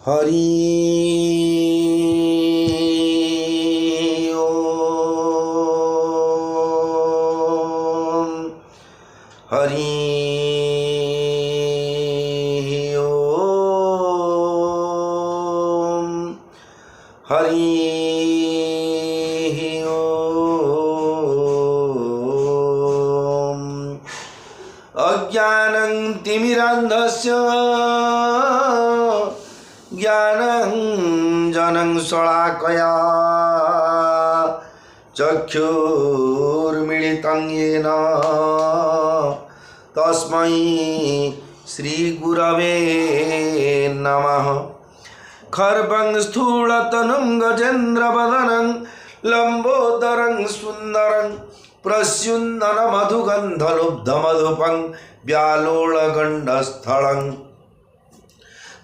हरि ओम हरि ओम हरि ओम अज्ञानं तिमिरान्धस्य ज्ञानञ्जनं शलाकया चक्षुर्मिलितं येन तस्मै श्रीगुरवे नमः। खर्वं स्थूलतनुं गजेन्द्रवदनं लम्बोदरं सुन्दरं प्रस्युन्दनमधुगन्धलुब्धमधुपं व्यालोळगण्डस्थलं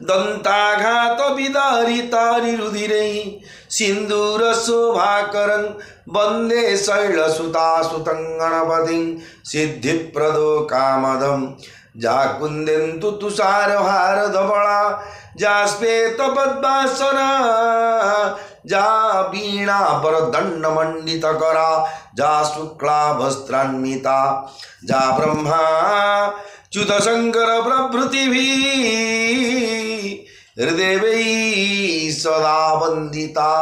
दन्ताघातविदारितारिरुधिरैः सिन्दूरशोभाकरं वन्दे शैलसुतासुतं गणपतिं सिद्धिप्रदो कामदं जाकुन्देन्दु तुषारहारधवला जा श्वेतपद्मासना जा वीणावरदण्डमण्डितकरा जा शुक्लाभस्त्रान्विता जा ब्रह्मा च्युतशङ्कर प्रभृतिभिः हृदेवैः सदा वन्दिता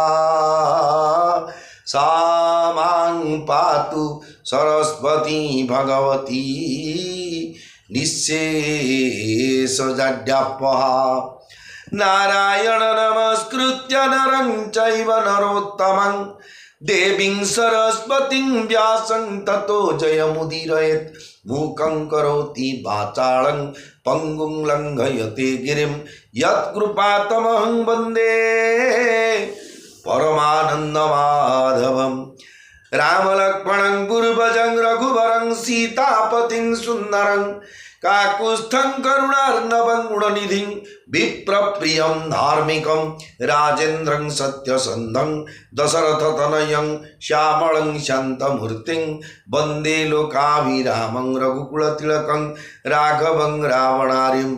सा मां पातु सरस्वती भगवती निःशेषजाड्यापहा। नारायण नमस्कृत्य नरं चैव नरोत्तमं देवीं सरस्वतीं व्यासं ततो जयमुदीरयेत्। मूकं करोति वाचालं पङ्गुं लङ्घयते गिरिं यत्कृपातमहं वन्दे परमानन्दमाधवम्। रामलक्ष्मणं पूर्वजं रघुवरं सीतापतिं सुन्दरं काकुत्स्थं करुणार्णवं गुणनिधिं विप्रप्रियं धार्मिकं राजेन्द्रं सत्यसन्धं दशरथतनयं श्यामलं शान्तमूर्तिं वन्दे लोकाभिरामं रघुकुलतिलकं राघवं रावणारिं।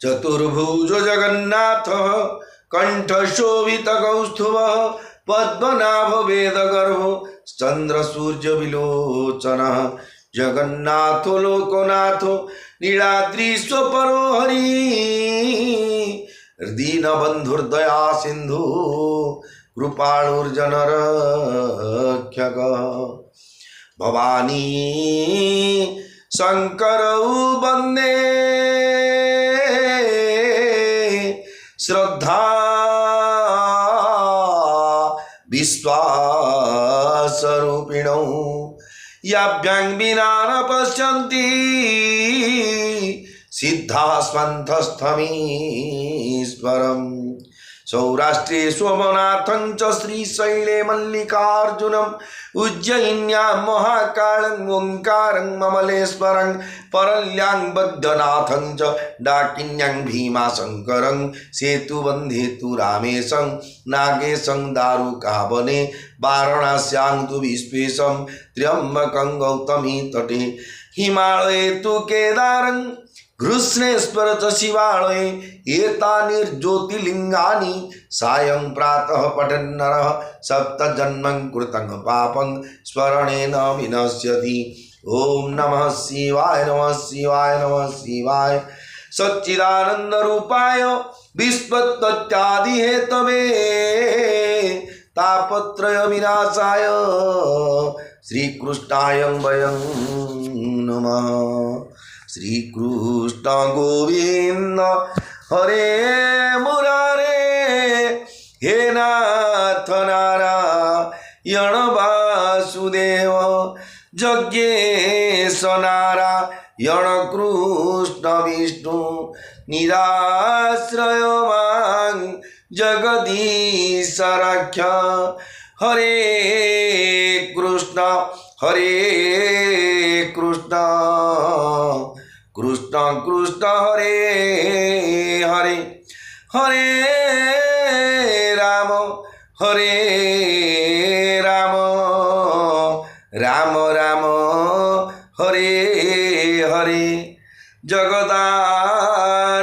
चतुर्भुज जगन्नाथः कंठशोभितकौस्तुभः पद्मनाभ वेदगर्भो चन्द्रसूर्यविलोचनः जगन्नाथो लोकनाथो नीलाद्रिस्वपरो हरिः दीनबन्धुर्दया सिन्धु कृपाणुर्जनरक्षकः। भवानी शङ्करौ वन्दे श्रद्धा विश्वासरूपिणौ याभ्यां विना न पश्यन्ति सिद्धास्मन्थस्थमीश्वरम्। सौराष्ट्रे सोमनाथं च श्रीशैले मल्लिकार्जुनम् उज्जयिन्यां महाकालं ओंकारं ममलेश्वरं परल्यां बद्धनाथं च डाकिन्यां भीमाशंकरं सेतुबन्धे तु रामेशं नागेशं दारुकावने वाराणस्यां तु विश्वेशं त्र्यम्बकं गौतमी तटे हिमालये तु केदारं घृष्णेश्वर च शिवालये एतानिर्ज्योतिर्लिङ्गानि सायं प्रातः पठन्नरः सप्तजन्मं कृतं पापं स्मरणेन विनश्यति। ओम नमः शिवाय नमः शिवाय नमः शिवाय। सच्चिदानन्दरूपाय विश्वोत्पत्त्यादिहेतवे तापत्रय विनाशाय श्रीकृष्णाय वयं नमः। श्रीकृष्ण गोविंद हरे मुरारे हे नाथ नारायण वासुदेव यज्ञेश नारायण कृष्ण विष्णु निराश्रय मां जगदीश रक्ष। हरे कृष्ण कृष्ण कृष्ण हरे हरे हरे राम राम राम हरे हरे। जगदानंद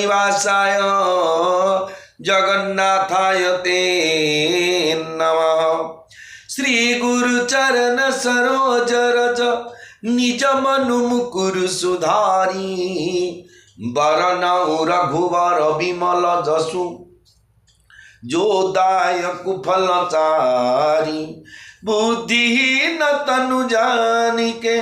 निवासाय जगन्नाथाय ते नमः। श्री गुरु चरण सरोज रज निज मनु मुकुर सुधारी बरनऊ रघुवर विमल जसु जो दायक फल चारी। बुद्धिहीन तनु जानिके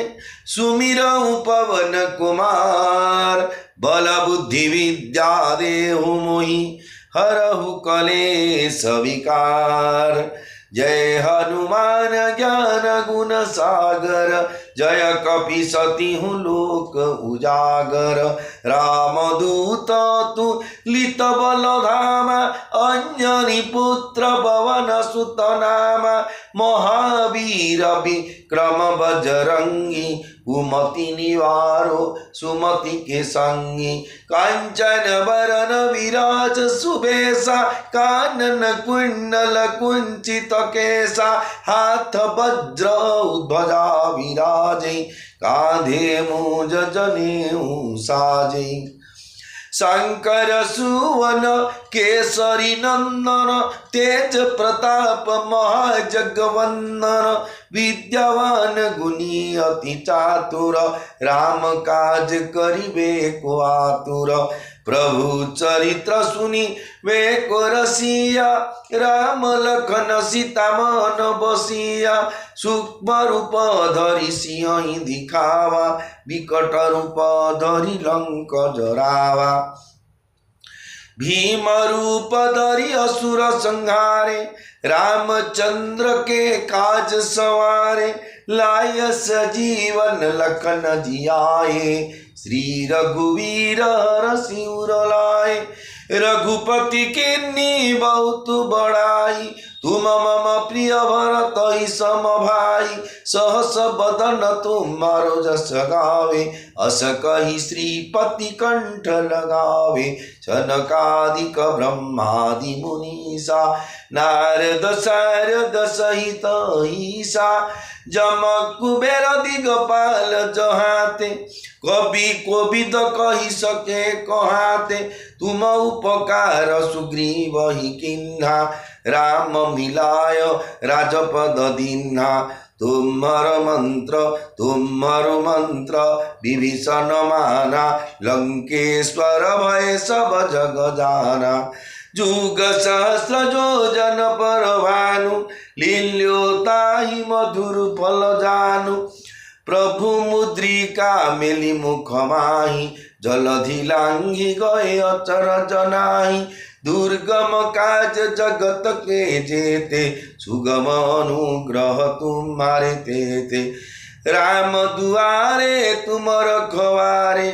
सुमिरऊ पवन कुमार बल बुद्धि विद्या देहु मोहि हरहु कलेश विकार। जय हनुमान ज्ञान गुण सागर जय कपीसतिहु लोक उजागर। रामदूत तुलित बल धाम अंजनी पुत्र पवन सुत नाम। महावीर विक्रम बजरंगी कुमति निवारो सुमति के संगी। कांचन वरन विराज सुबेसा कानन कुंडल कुंचित केसा। हाथ वज्र ध्वजा विराजे कांधे मूंज जनेऊ साजे। शंकर सुवन केसरी नंदन तेज प्रताप महाजगवंदन। विद्यावान गुणी अति चातुर राम काज करिबे को आतुर। प्रभु चरित्र सुनी वे को रसिया राम लखन सीता मन बसिया। सूक्ष्म रूप धरि सिंह दिखावा विकट रूप धरि लंक जरावा। भीम रूप धरि असुर संहारे रामचंद्र के काज सवारे। लाय सजीवन लखन जियाए श्री रघुवीर हर सिर लाए। रघुपति किन्नी बहुत बड़ाई तुम मम प्रिय भरत ही सम भाई। सहस बदन तुम्हारो जस गावे अस कही श्रीपति कंठ लगावे। सनकादिक ब्रह्मादि मुनीसा नारद सारद सहित ईसा। जम कुबेर दिगपाल जहाते कवि कोविद कही सके कहाते। तुम उपकार सुग्रीव ही किन्हा राम मिलाय राजपद दीन्हा। तुम्हार मंत्र विभीषण माना लंकेश्वर भय सब जग जाना। जुग सहस्र योजन पर भानु लील्योताहि मधुर फल जानु। प्रभु मुद्रिका मेली मुख माही जलधि लांघि गए अचर जनाही। दुर्गम काज जगत के जेते सुगम अनुग्रह तुम्हारे तेते। राम दुआरे तुम रखवारे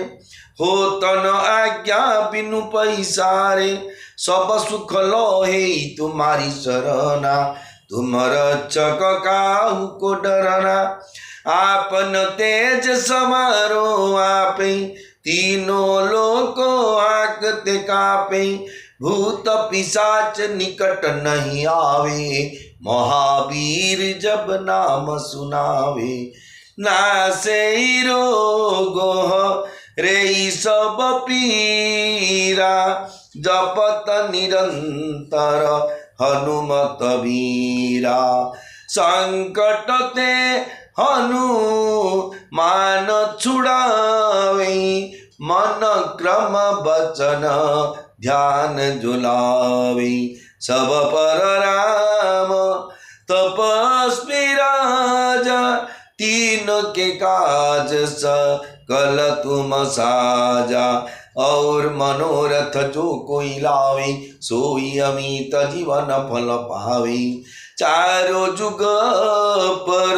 हो तन आज्ञा बिनु पैसारे। सब सुख लोहे तुम्हारी शरणा तुम रक्षक काहू को डरना। आपन तेज समारो आपे तीनों लोको आकते कापे। भूत पिशाच निकट नहीं आवे महावीर जब नाम सुनावे। नासे रोगो रे सब पीरा जपत निरंतर हनुमत वीरा। संकट ते हनुमान छुड़ावे मन क्रम बचन ध्यान जुलावे। सब पर राम तपस्वी राजा तीन के काज सकल तुम साजा। और मनोरथ जो कोई लावे सोई अमित जीवन फल पावे। चारों जुग पर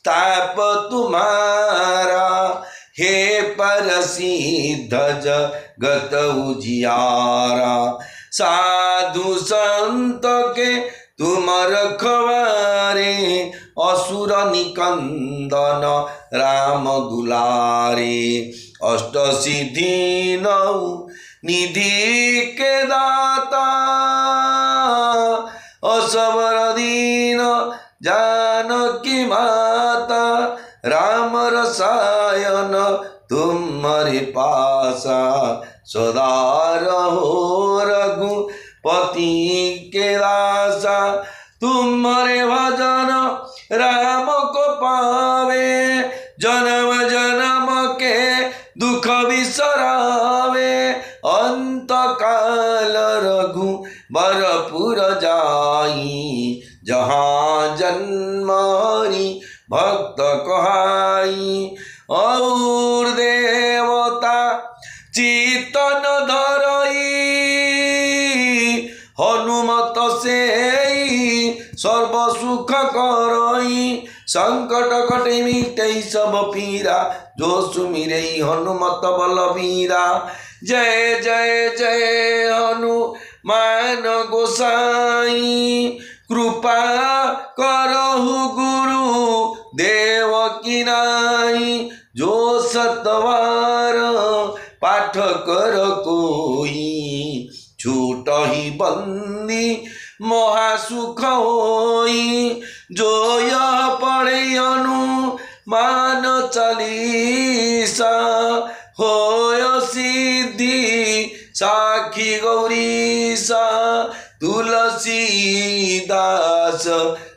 ताप तुम्हारा हे परसिद्ध जगत उजियारा। साधु संत के तुम रखवारे असुर निकंदन राम दुलारे। अष्ट सिद्धि नौ निधि के दाता असवर दीन जानकी माता। राम रसायन तुम्हारे पासा सदा रहो रघुपति के दासा। तुम्हारे भजन राम को पावे, जन्म जन्म के दुख बिसरावे। अंत काल रघुबरपुर जाई, जहाँ जन्म हरि भक्त कहाई। और देवता चितन धरई, हनुमत से सर्व सुख करई। संकट कटे मिटई सब पीरा, जो सुमिरै हनुमत बलबीरा। जय जय जय हनुमान गोसाई, कृपा करहु गुरु देव की नाई। जो सतवार पाठ कर कोई, छूटहि बंदी महासुख होई। जो यह पढ़े हनुमान चालीसा, होय सिद्धि साखी गौरीसा। तुलसीदास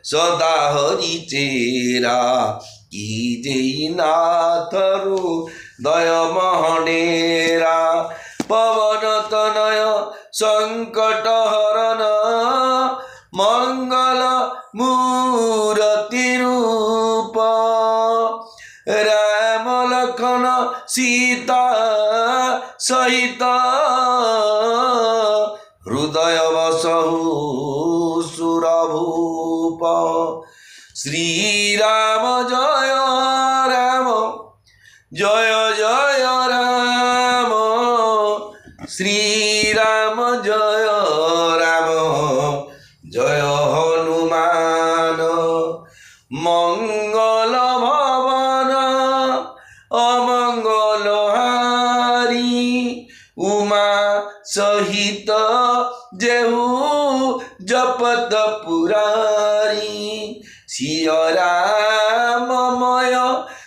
सदा हरि चेरा, कीजे नाथ हृदय महडेरा। पवन तनय संकट हरन, मंगल मूर्ति रूप। राम लखन सीता सहित, हृदय बसहु सुरभूप। श्री राम जय राम, जय जय राम। श्री राम जय राम, जय हनुमान। मंगल भवन अमंगल हारी, उमा सहित जेहू जपत पुरारी। सिय राममय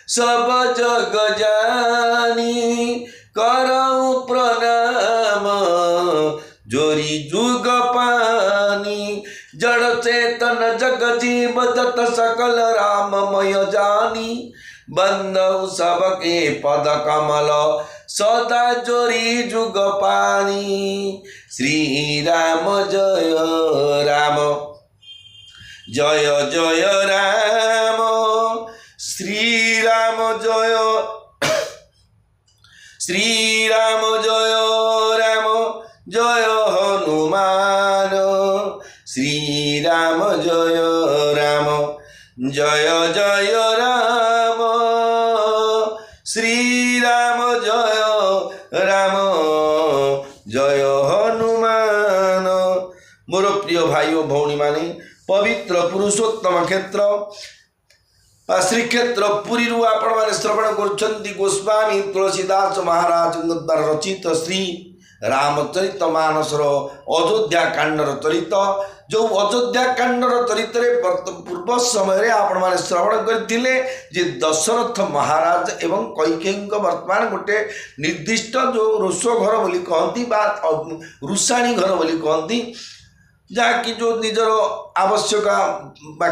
सब जग जानी, करऊँ प्रणाम जोरी जुग पानी। जड़ चेतन जग जीव जत सकल राममय जानी, बंधु सबके पद कमल सदा जोरी जुग पानी। श्री राम जय राम, जय जय राम। श्री राम जय, श्री राम जय राम, जय हनुमान। श्री राम जय राम, जय जय राम। श्री राम जय राम, जय हनुमान। मोर प्रिय भाई और भौणी माने, पवित्र पुरुषोत्तम क्षेत्र श्रीक्षेत्र पुरी आपण मैंने श्रवण कर गोस्वामी तुलसीदास महाराज द्वारा रचित श्री रामचरित मानसर अयोध्या कांडर चरित। जो अयोध्या कांडर चरित पूर्व समय आपण मैंने श्रवण करते दशरथ महाराज एवं कैकेयी वर्तमान गोटे निर्दिष्ट जो रोष घर बोली कहती रुषाणी घर बोली कहती, जहाँकि जो निजर आवश्यक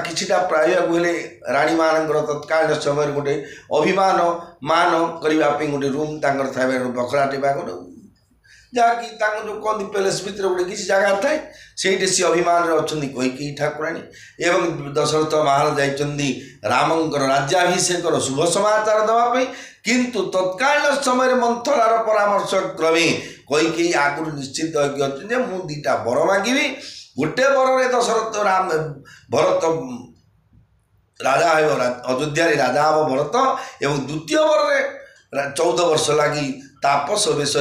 किछिटा प्राय गले राणी मानकर तत्कालीन समय गोटे अभिमान मान करने गोटे रूम तांकर थाई बखराटे जहाँकि जो कहती पैलेस भितर गोटे किसी जगह थाए से सी अभिमान अच्छा कैकेयी ठाकुराणी एवं दशरथ महाराज जाइछन्ति रामंकर राज्याभिषेक शुभ समाचार देवाई। किंतु तत्कालीन समय मंथरार परामर्श क्रमे कैकेयी आगुरी निश्चित होगी मु दीटा वर मागिबी, गोटे वर दशरथ राम भरत राजा अयोध्या राजा हम भरत एवं द्वितीय वर 14 वर्ष लगी तापस बेश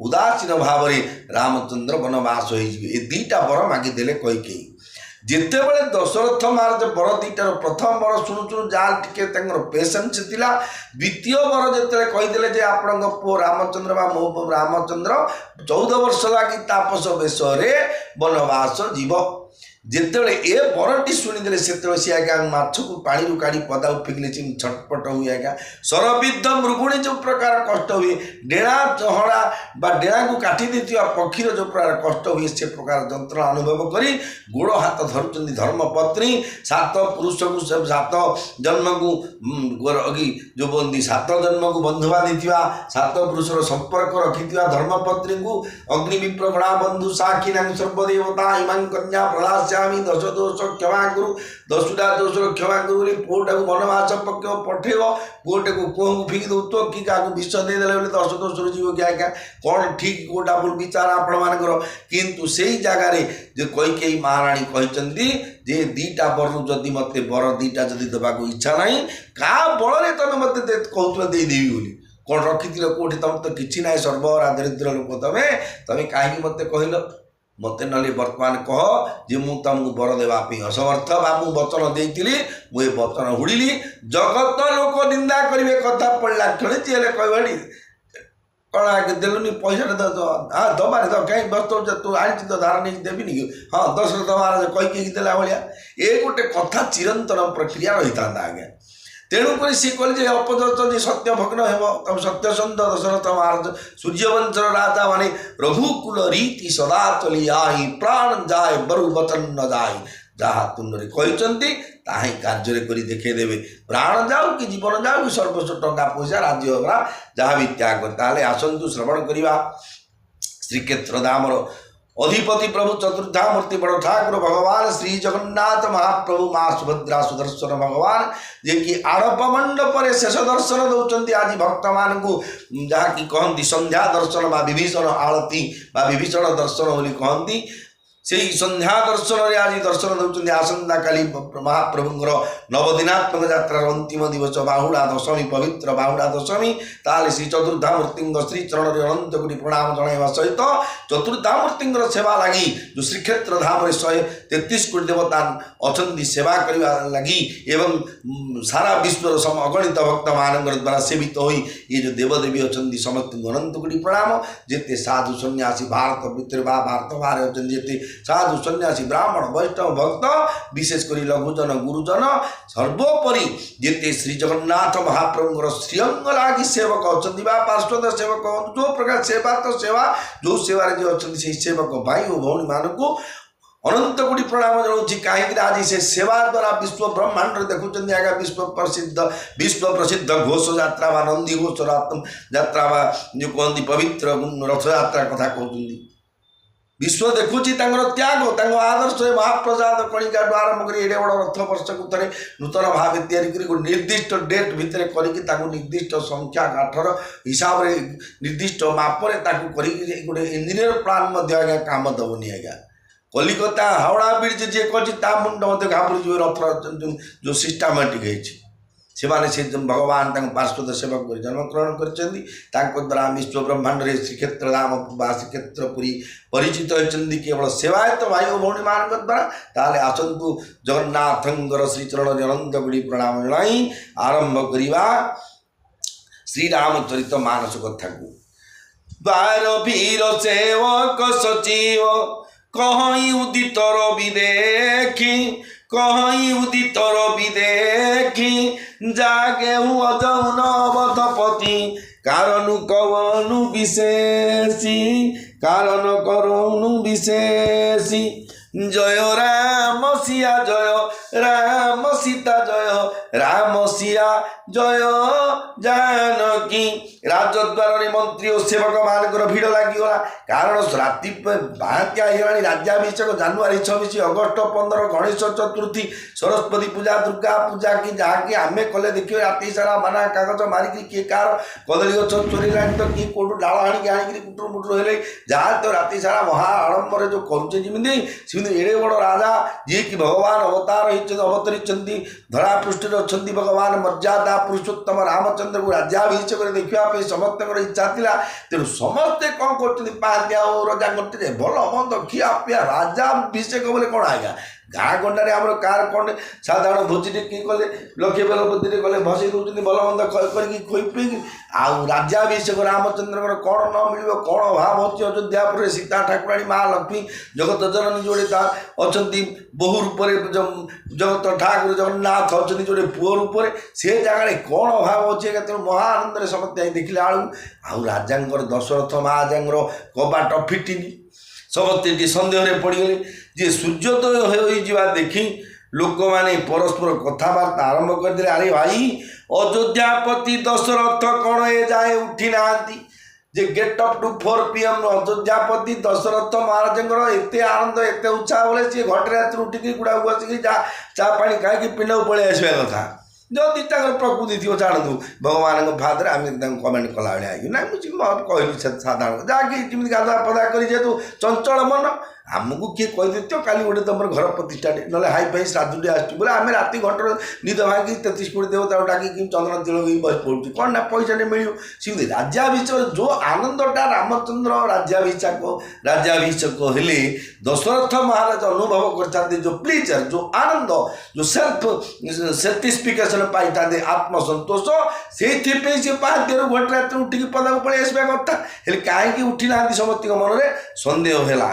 उदासीन भाव रामचंद्र वनवास हो दीटा वर मागिदे कैकेयी। जिते बड़े दशरथ महाराज वर दीटार प्रथम वर शुणु शुणु जहाँ टे पेसेंस थिला, द्वितीय वर जिते कहीदे आपण पु रामचंद्र बा मो रामचंद्र 14 वर्ष लगी तापस बेश वनवास जीव ଯେତେବେଳେ ଏ ବରଟି ଶୁଣିଦେଲେ ସେତେବେଳେ ସେ ଆଜ୍ଞା ମାଛକୁ ପାଣିରୁ କାଢ଼ି ପଦାକୁ ଫିଙ୍ଗିଲେ ଯେମିତି ଛଟପଟ ହୁଏ ଆଜ୍ଞା। ସରବିଦ୍ଧ ମୃଗୁଣୀ ଯେଉଁ ପ୍ରକାର କଷ୍ଟ ହୁଏ, ଡେଣା ଚହଡ଼ା ବା ଡେଣାକୁ କାଟି ଦେଇଥିବା ପକ୍ଷୀର ଯେଉଁ ପ୍ରକାର କଷ୍ଟ ହୁଏ ସେ ପ୍ରକାର ଯନ୍ତ୍ରଣା ଅନୁଭବ କରି ଗୋଡ଼ ହାତ ଧରୁଛନ୍ତି ଧର୍ମପତ୍ନୀ। ସାତ ପୁରୁଷକୁ ସାତ ଜନ୍ମକୁ ଯେଉଁ କୁହନ୍ତି ସାତ ଜନ୍ମକୁ ବନ୍ଧୁ ବାନ୍ଧିଥିବା ସାତ ପୁରୁଷର ସମ୍ପର୍କ ରଖିଥିବା ଧର୍ମପତ୍ନୀଙ୍କୁ ଅଗ୍ନି ବିପ୍ରଗଣା ବନ୍ଧୁ ସାକ୍ଷୀନାଂ ସର୍ବଦେବତା ଇମାଂ କନ୍ୟା ପ୍ରଦାସ୍ୟାମି ଦଶ ଦୋଷ କ୍ଷମା କରୁ, 10ଟା ଦୋଷର କ୍ଷମା କରୁ ବୋଲି ପୁଅଟାକୁ ବନବାସ ପକେଇବ ପଠେଇବ, ପୁଅଟାକୁ କୁଅଙ୍କୁ ଫିଙ୍ଗି ଦେଉଥିବ କି କାହାକୁ ବିଷ ଦେଇଦେଲେ ବୋଲି 10 ଦୋଷରୁ ଯିବ କି ଆଜ୍ଞା? କ'ଣ ଠିକ୍ କେଉଁଟା ଭୁଲ ବିଚାର ଆପଣମାନଙ୍କର? କିନ୍ତୁ ସେଇ ଜାଗାରେ ଯେ କୈକେୟୀ ମହାରାଣୀ କହିଛନ୍ତି ଯେ 2ଟା ବରରୁ ଯଦି ମୋତେ ବର 2ଟା ଯଦି ଦେବାକୁ ଇଚ୍ଛା ନାହିଁ, କାହା ବଳରେ ତମେ ମୋତେ କହୁଥିଲ ଦେଇଦେବି ବୋଲି? କ'ଣ ରଖିଥିଲ କେଉଁଠି? ତମେ ତ କିଛି ନାହିଁ, ସର୍ବହରା ଦରିଦ୍ର ଲୋକ ତମେ କାହିଁକି ମୋତେ କହିଲ? ମୋତେ ନହେଲେ ବର୍ତ୍ତମାନ କହ ଯେ ମୁଁ ତମକୁ ବର ଦେବା ପାଇଁ ଅସମର୍ଥ ବା ମୁଁ ବଚନ ଦେଇଥିଲି, ମୁଁ ଏ ବଚନ ହୁଡ଼ିଲି। ଜଗତ ଲୋକ ନିନ୍ଦା କରିବେ କଥା ପଡ଼ିଲା ଖେଳିଛି ହେଲେ କହିବାଣି କ'ଣ ଆগে ଦେଲୁନି ପଇସାଟା ଦବାରେ ତ କାହିଁ ବ୍ୟସ୍ତ ହଉଛ? ତୁ ଆଣିଛି ତ ଧାର ନେଇକି ଦେବିନି କି? ହଁ ଦଶରଥ ମହାରାଜ କହିକି ଦେଲା ଭଳିଆ ଏ ଗୋଟେ କଥା ଚିରନ୍ତନ ପ୍ରକ୍ରିୟା ରହିଥାନ୍ତା ଆଜ୍ଞା। ତେଣୁକରି ସିଏ କହିଲେ ଯେ ଅପଦସ୍ତ ଯେ ସତ୍ୟ ଭଗ୍ନ ହେବ। ସତ୍ୟସନ୍ଧ ଦଶରଥ ମହାରାଜ ସୂର୍ଯ୍ୟବଂଶର ରାଜା ମାନେ ରଘୁକୁଳ ରୀତି ସଦା ଚଲି ଆଇ ପ୍ରାଣ ଯାଏ ବରୁ ବଚନ ନ ଯାଏ। ଯାହା ତୁଣ୍ଡରେ କହିଛନ୍ତି ତାହା ହିଁ କାର୍ଯ୍ୟରେ କରି ଦେଖେଇଦେବେ। ପ୍ରାଣ ଯାଉ କି ଜୀବନ ଯାଉ କି ସର୍ବସ୍ୱ ଟଙ୍କା ପଇସା ରାଜ୍ୟ ହେବା ଯାହା ବି ତ୍ୟାଗ। ତାହେଲେ ଆସନ୍ତୁ ଶ୍ରବଣ କରିବା ଶ୍ରୀକ୍ଷେତ୍ର ଧାମର ଅଧିପତି ପ୍ରଭୁ ଚତୁର୍ଦ୍ଧାମୂର୍ତ୍ତି ବଡ଼ ଠାକୁର ଭଗବାନ ଶ୍ରୀ ଜଗନ୍ନାଥ ମହାପ୍ରଭୁ ମା ସୁଭଦ୍ରା ସୁଦର୍ଶନ ଭଗବାନ, ଯିଏକି ଆଡ଼ପ ମଣ୍ଡପରେ ଶେଷ ଦର୍ଶନ ଦେଉଛନ୍ତି ଆଜି ଭକ୍ତମାନଙ୍କୁ, ଯାହାକି କହନ୍ତି ସନ୍ଧ୍ୟା ଦର୍ଶନ ବା ବିଭୀଷଣ ଆଳତୀ ବା ବିଭୀଷଣ ଦର୍ଶନ ବୋଲି କହନ୍ତି। ସେହି ସନ୍ଧ୍ୟା ଦର୍ଶନରେ ଆଜି ଦର୍ଶନ ଦେଉଛନ୍ତି। ଆସନ୍ତାକାଲି ମହାପ୍ରଭୁଙ୍କର ନବଦିନାତ୍ମକ ଯାତ୍ରାର ଅନ୍ତିମ ଦିବସ ବାହୁଡ଼ା ଦଶମୀ, ପବିତ୍ର ବାହୁଡ଼ା ଦଶମୀ। ତାହେଲେ ଶ୍ରୀ ଚତୁର୍ଦ୍ଧାମୂର୍ତ୍ତିଙ୍କ ଶ୍ରୀଚରଣରେ ଅନନ୍ତ କୋଟି ପ୍ରଣାମ ଜଣାଇବା ସହିତ ଚତୁର୍ଦ୍ଧାମୂର୍ତ୍ତିଙ୍କର ସେବା ଲାଗି ଯେଉଁ ଶ୍ରୀକ୍ଷେତ୍ର ଧାମରେ 133 କୋଟି ଦେବତା ଅଛନ୍ତି ସେବା କରିବା ଲାଗି ଏବଂ ସାରା ବିଶ୍ୱର ଅଗଣିତ ଭକ୍ତମାନଙ୍କର ଦ୍ୱାରା ସେବିତ ହୋଇ ଏ ଯେଉଁ ଦେବଦେବୀ ଅଛନ୍ତି ସମସ୍ତଙ୍କୁ ଅନନ୍ତ କୋଟି ପ୍ରଣାମ। ଯେତେ ସାଧୁ ସନ୍ନ୍ୟାସୀ ଭାରତ ଭିତରେ ବା ଭାରତ ବାହାରେ ଅଛନ୍ତି, ଯେତେ ସାଧୁ ସନ୍ନ୍ୟାସୀ ବ୍ରାହ୍ମଣ ବୈଷ୍ଣବ ଭକ୍ତ, ବିଶେଷ କରି ଲଘୁଜନ ଗୁରୁଜନ, ସର୍ବୋପରି ଯେତେ ଶ୍ରୀ ଜଗନ୍ନାଥ ମହାପ୍ରଭୁଙ୍କର ଶ୍ରୀଅଙ୍ଗ ଲାଗି ସେବକ ଅଛନ୍ତି ବା ପାର୍ଶ୍ୱଦ ସେବକ ଯେଉଁ ପ୍ରକାର ସେବା ତ ସେବା ଯେଉଁ ସେବାରେ ଯିଏ ଅଛନ୍ତି ସେହି ସେବକ ଭାଇ ଓ ଭଉଣୀମାନଙ୍କୁ ଅନନ୍ତ କୋଟି ପ୍ରଣାମ ଜଣାଉଛି। କାହିଁକି ଆଜି ସେ ସେବା ଦ୍ୱାରା ବିଶ୍ୱ ବ୍ରହ୍ମାଣ୍ଡରେ ଦେଖୁଛନ୍ତି ଆଜ୍ଞା ବିଶ୍ୱ ପ୍ରସିଦ୍ଧ ଘୋଷ ଯାତ୍ରା ବା ନନ୍ଦୀ ଘୋଷ ଯାତ୍ରା ବା ଯେଉଁ କୁହନ୍ତି ପବିତ୍ର ରଥଯାତ୍ରା କଥା କହୁଛନ୍ତି। ବିଶ୍ୱ ଦେଖୁଛି ତାଙ୍କର ତ୍ୟାଗ, ତାଙ୍କ ଆଦର୍ଶରେ ମହାପ୍ରସାଦ କଣିକାଠୁ ଆରମ୍ଭ କରି ଏଡ଼େ ବଡ଼ ରଥ ବର୍ଷକୁ ଥରେ ନୂତନ ଭାବେ ତିଆରି କରି ଗୋଟେ ନିର୍ଦ୍ଦିଷ୍ଟ ଡେଟ୍ ଭିତରେ କରିକି ତାକୁ ନିର୍ଦ୍ଦିଷ୍ଟ ସଂଖ୍ୟା କାଠର ହିସାବରେ ନିର୍ଦ୍ଦିଷ୍ଟ ମାପରେ ତାକୁ କରିକି ଗୋଟେ ଇଞ୍ଜିନିୟର ପ୍ଲାନ୍ ମଧ୍ୟ ଆଜ୍ଞା କାମ ଦେବନି ଆଜ୍ଞା। କଲିକତା ହାওড়ା ବ୍ରିଜ୍ ଯିଏ କରିଛି ତା ମୁଣ୍ଡ ମଧ୍ୟ ଘାବରିଯିବ। ରଥର ଯେଉଁ ସିଷ୍ଟମାଟିକ୍ ହେଇଛି ସେମାନେ ସେ ଭଗବାନ ତାଙ୍କ ପାର୍ଶ୍ୱଦ ସେବକ କରି ଜନ୍ମଗ୍ରହଣ କରିଛନ୍ତି। ତାଙ୍କ ଦ୍ୱାରା ବିଶ୍ୱ ବ୍ରହ୍ମାଣ୍ଡରେ ଶ୍ରୀକ୍ଷେତ୍ର ଧାମ ବା ଶ୍ରୀକ୍ଷେତ୍ର ପୁରୀ ପରିଚିତ ହୋଇଛନ୍ତି କେବଳ ସେବାୟତ ଭାଇ ଓ ଭଉଣୀମାନଙ୍କ ଦ୍ୱାରା। ତାହେଲେ ଆସନ୍ତୁ ଜଗନ୍ନାଥଙ୍କର ଶ୍ରୀଚରଣରେ ଅନନ୍ତ କୋଟି ପ୍ରଣାମ ଜଣାଇ ଆରମ୍ଭ କରିବା ଶ୍ରୀରାମଚରିତ ମାନସ କଥାକୁ। ବାର ବୀର ସେବକ ସଚିବ କହଇ ଉଦିତ ରବି ଦେଖି, কহই উদিতর বিদেখি জাগে অযৌন বধপতি কারণ কবনু বিশেষী কারণ করণু বিশেষী। জয় রাম সিয়া জয় রাম সীতা জয় রাম সিয়া জয় জানকী। রাজদ্বারে মন্ত্রী ও সেবক মানଙ୍କର ভিড় লাগিগଲା। କାରଣ ରାତି ବାହାତିଆ ହେଇଗଲାଣି। ରାଜ୍ୟାଭିଷେକ ଜାନୁଆରୀ 26, ଅଗଷ୍ଟ 15, ଗଣେଶ ଚତୁର୍ଥୀ, ସରସ୍ୱତୀ ପୂଜା, ଦୁର୍ଗା ପୂଜା କି ଯାହାକି ଆମେ କଲେ ଦେଖିବେ ରାତି ସାରା ମାନା କାଗଜ ମାରିକି କିଏ କାହାର କଦଳୀ ଗଛ ଚୋରିଲାଣି ତ କିଏ କେଉଁଠୁ ଡାଳ ଆଣିକିରି କୁଟୁରୁ ମୁଟୁରୁ ହେଲେ ଯାହା ତ ରାତି ସାରା ମହା ଆଡ଼ମ୍ବରରେ ଯେଉଁ କରୁଛେ ଯେମିତି ଏଡ଼େ ବଡ଼ ରାଜା ଯିଏକି ଭଗବାନ ଅବତାର ହେଇଛନ୍ତି ଅବତରିଛନ୍ତି ଧରା ପୃଷ୍ଠରେ ଅଛନ୍ତି। ଭଗବାନ ମର୍ଯ୍ୟାଦା ପୁରୁଷୋତ୍ତମ ରାମଚନ୍ଦ୍ରକୁ ରାଜ୍ୟାଭିଷେକରେ ଦେଖିବା ପାଇଁ ସମସ୍ତଙ୍କର ଇଚ୍ଛା ଥିଲା। ତେଣୁ ସମସ୍ତେ କ'ଣ କରୁଛନ୍ତି ପାହାନ୍ତିଆ ଓ ରଜା କରୁଥିଲେ ଭଲ ମନ୍ଦ ଖିଆ ପିଆ। ରାଜ୍ୟାଭିଷେକ ବୋଲେ କ'ଣ ଆଜ୍ଞା? ଗାଁ ଗଣ୍ଡାରେ ଆମର କାହାର କ'ଣ ସାଧାରଣ ଭୋଜିରେ କିଏ କଲେ ଲକ୍ଷ୍ମୀ ବେଲପତିରେ କଲେ ଭସେଇ ଦେଉଛନ୍ତି ଭଲ ମନ୍ଦ କରିକି ଖୋଇ ପିଇକି। ଆଉ ରାଜ୍ୟାଭିଷେକ ରାମଚନ୍ଦ୍ରଙ୍କର କ'ଣ ନ ମିଳିବ, କ'ଣ ଅଭାବ ଅଛି ଅଯୋଧ୍ୟାପୁରରେ। ସୀତା ଠାକୁରାଣୀ ମା ଲକ୍ଷ୍ମୀ ଜଗତ ଜନନୀ ଯୋଡ଼େ ତା ଅଛନ୍ତି ବୋହୂ ରୂପରେ, ଜଗତ ଠାକୁର ଜଗନ୍ନାଥ ଅଛନ୍ତି ଯୋଡ଼େ ପୁଅ ରୂପରେ। ସେ ଜାଗାରେ କ'ଣ ଅଭାବ ଅଛି କେତେବେଳେ ମହା ଆନନ୍ଦରେ ସମସ୍ତେ ଦେଖିଲା ବେଳକୁ ଆଉ ରାଜାଙ୍କର ଦଶରଥ ମହାରାଜାଙ୍କର କବାଟ ଫିଟିନି। ସମସ୍ତେ ଟିକେ ସନ୍ଦେହରେ ପଡ଼ିଗଲେ ଯେ ସୂର୍ଯ୍ୟୋଦୟ ହୋଇଯିବା ଦେଖି ଲୋକମାନେ ପରସ୍ପର କଥାବାର୍ତ୍ତା ଆରମ୍ଭ କରିଦେଲେ। ଆରେ ଭାଇ, ଅଯୋଧ୍ୟାପତି ଦଶରଥ କ'ଣ ଏ ଯାଏ ଉଠି ନାହାନ୍ତି ଯେ ଗେଟ୍ ଅପ୍ ଟୁ 4 PM ଅଯୋଧ୍ୟାପତି ଦଶରଥ ମହାରାଜଙ୍କର ଏତେ ଆନନ୍ଦ ଏତେ ଉତ୍ସାହ ବୋଲେ ସିଏ ଘଣ୍ଟେ ରାତିରୁ ଉଠିକି ଗୁଡ଼ାକୁ ବସିକି ଚା ପାଣି ଖାଇକି ପିଣ୍ଡକୁ ପଳେଇ ଆସିବା କଥା। ଯଦି ତାଙ୍କର ପ୍ରକୃତି ଥିବ ଛାଡ଼ନ୍ତୁ, ଭଗବାନଙ୍କ ଫାଦରେ ଆମେ ତାଙ୍କୁ କମେଣ୍ଟ କଲା ଭଳିଆ ହେଇକି ନାଇଁ ମୁଁ କହିଲି ସାଧାରଣ ଯାହାକି ଯେମିତି ଗାଧୁଆ ପଧା କରି ଯେହେତୁ ଚଞ୍ଚଳ ମନ ଆମକୁ କିଏ କହିଦେଇଥିବ କାଲି ଗୋଟେ ତୁମର ଘର ପ୍ରତିଷ୍ଠାଟେ ନହେଲେ ହାଇ ଫାଇ ଶ୍ରାଦ୍ଧଟେ ଆସୁଛି ବୋଲେ ଆମେ ରାତି ଘଣ୍ଟର ନିଦ ଭାଙ୍ଗି 33 କୋଟି ଦେବତାକୁ ଡାକିକି ଚନ୍ଦନ ତିଳ ହେଇକି ବସି ପଡ଼ୁଛି କ'ଣ ନା ପଇସାଟେ ମିଳିବ। ସେମିତି ରାଜ୍ୟାଭିଷେକ ଯେଉଁ ଆନନ୍ଦଟା ରାମଚନ୍ଦ୍ର ରାଜ୍ୟାଭିଷେକ ହେଲେ ଦଶରଥ ମହାରାଜ ଅନୁଭବ କରିଥାନ୍ତି, ଯେଉଁ ପ୍ଲିଜର, ଯେଉଁ ଆନନ୍ଦ, ଯେଉଁ ସେଲ୍ଫ ସାଟିସ୍ଫିକେସନ୍ ପାଇଥାନ୍ତି, ଆତ୍ମସନ୍ତୋଷ, ସେଇଥିପାଇଁ ସେ ପାହାନ୍ତିଆରୁ ଘଣ୍ଟେ ରାତିରୁ ଉଠିକି ପଦାକୁ ପଳେଇ ଆସିବା କଥା। ହେଲେ କାହିଁକି ଉଠି ନାହାନ୍ତି ସମସ୍ତଙ୍କ ମନରେ ସନ୍ଦେହ ହେଲା।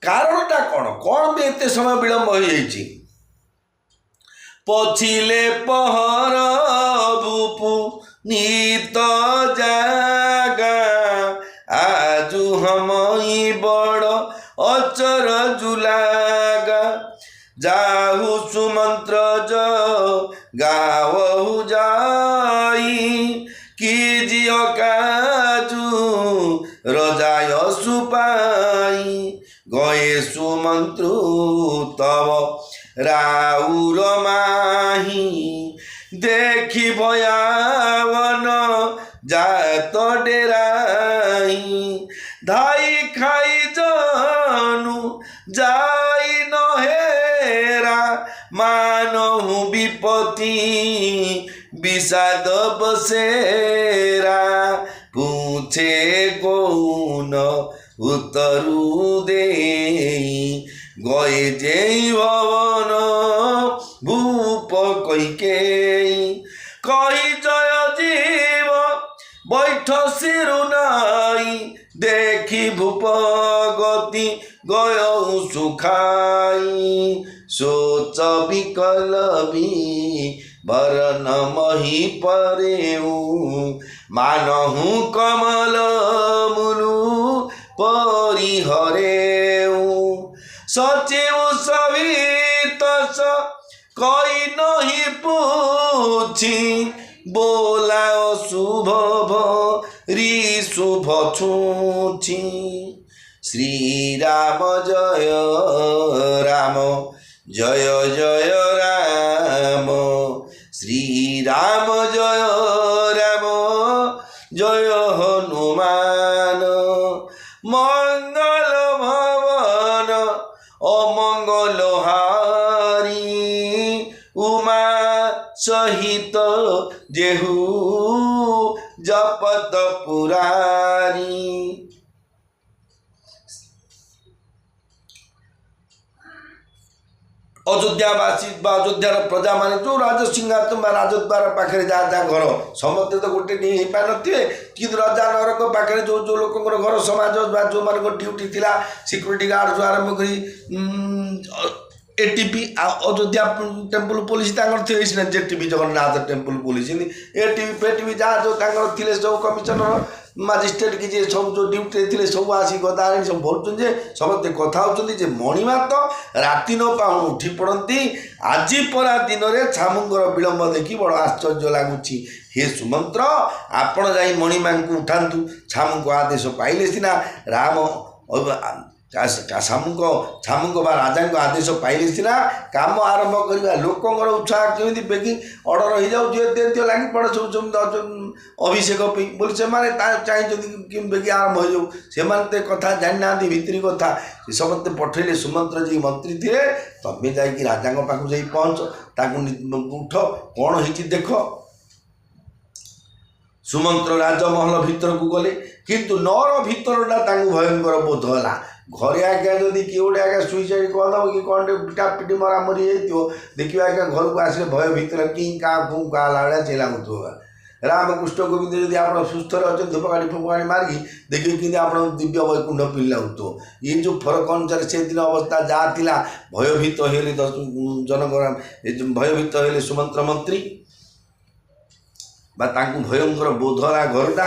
କାରଣଟା କ'ଣ ବି ଏତେ ସମୟ ବିଳମ୍ବ ହୋଇଯାଇଛି? ପଛିଲେ ପହର ଭୂପୁ ନିତ ଜାଗା ଆଜୁ ହମଇ ବଡ଼ ଅଚର ଜୁଲାଗା ଯାହୁ ସୁମନ୍ତ୍ର ଗାୱହୁ ଯାଇ କି ଜିଅ କାଜୁ ରଜାୟ ସୁପାଇ ଗଏ ସୁମନ୍ତ୍ରୁ ତବ ରାଉର ମାହି ଦେଖି ଭୟାବନ ଜାତ ଡେରାଇ ଧାଇ ଖାଇ ଜନୁ ଯାଇ ନହେରା ମାନହୁ ବିପତି বিষাদ বসেরা পুছে কৌন উত্তরু দেই গয়ে যেই ভবন ভূপ কৈকেই কহি জয় জীব বৈঠ শিরু নাই দেখি ভূপ গতি গয় সুখাই সোচ বিকলবি বরণ মহি পরেউ মানহু কমল মুলু পরিহরেউ সচিব সবিত কই নহি পুছি बोला शुभ री शुभ छुची श्री राम जय राम जय जय राम श्री राम जय राम जय हनुमान मंगल भवन अमंगल हारी उमा सहित जेहू जपत पुरारी अयोध्यावासी अयोध्यार प्रजा मान जो राजसिंहासन राजद्वार पाखे जहाँ जहाँ घर समस्ते तो गोटे नहीं हो पार थे कि राजा नगर पाखे जो जो लोक घर समाज जो मान ड्यूटी थिला सिक्यूरीटी गार्ड जो आरंभ कर एटीपी अयोध्या टेम्पल पुलिस थे सीना JTP Jagannath temple police ATP फेटीपी जहाँ जो थे सब कमिशनर मजिस्ट्रेट कि सब जो ड्यूटी थे सब आसी गदाणी सब भरुचे समस्ते कथा होती मणिमा तो राति न पाऊँ उठी पड़ती आज परा दिन में छामुंगर विलंब देखी बड़ आश्चर्य लगुच हे सुमंत्र आपण जा मणिमा को उठातु छामु को आदेश पाइले सीना राम छामुक राजा को आदेश पाइले सीना काम आरंभ करवा लोकंर उत्साह केमी बेगी अर्डर हो जाऊ लगी पड़े सब अभिषेक बोली से चाहिए बेगी आरंभ हो जाऊ से कथा जानी ना भितरी कथा समस्ते पठेले सुमंत्र जी मंत्री थे तमें जा राजा पाखु जा पहुँच उठ कौन हो देख सुमंत्र राजमहल भितर को गले किंतु नर भितरटा भयंकर बोध है घरे आज्ञा जदि किए गोटे आज्ञा सुइसाइड करदेव कि कौन पिटा पिटी मरामरी हो देखिए आज्ञा घर को आसे भय भितर कि क्या फूँ क्या भाया से लगुव रामकृष्ण गोविंद जब आप सुस्थ अच्छे धूपकाठी फूपकाठी मारिकी देखिए कि आप दिव्य वैकुंठ पिल लगुव ये जो फरक अनुसार से दिन अवस्था जहाँ थी भयभीत होले जनक भयभीत होले सुमंत्र मंत्री भयंकर बोधला घरटा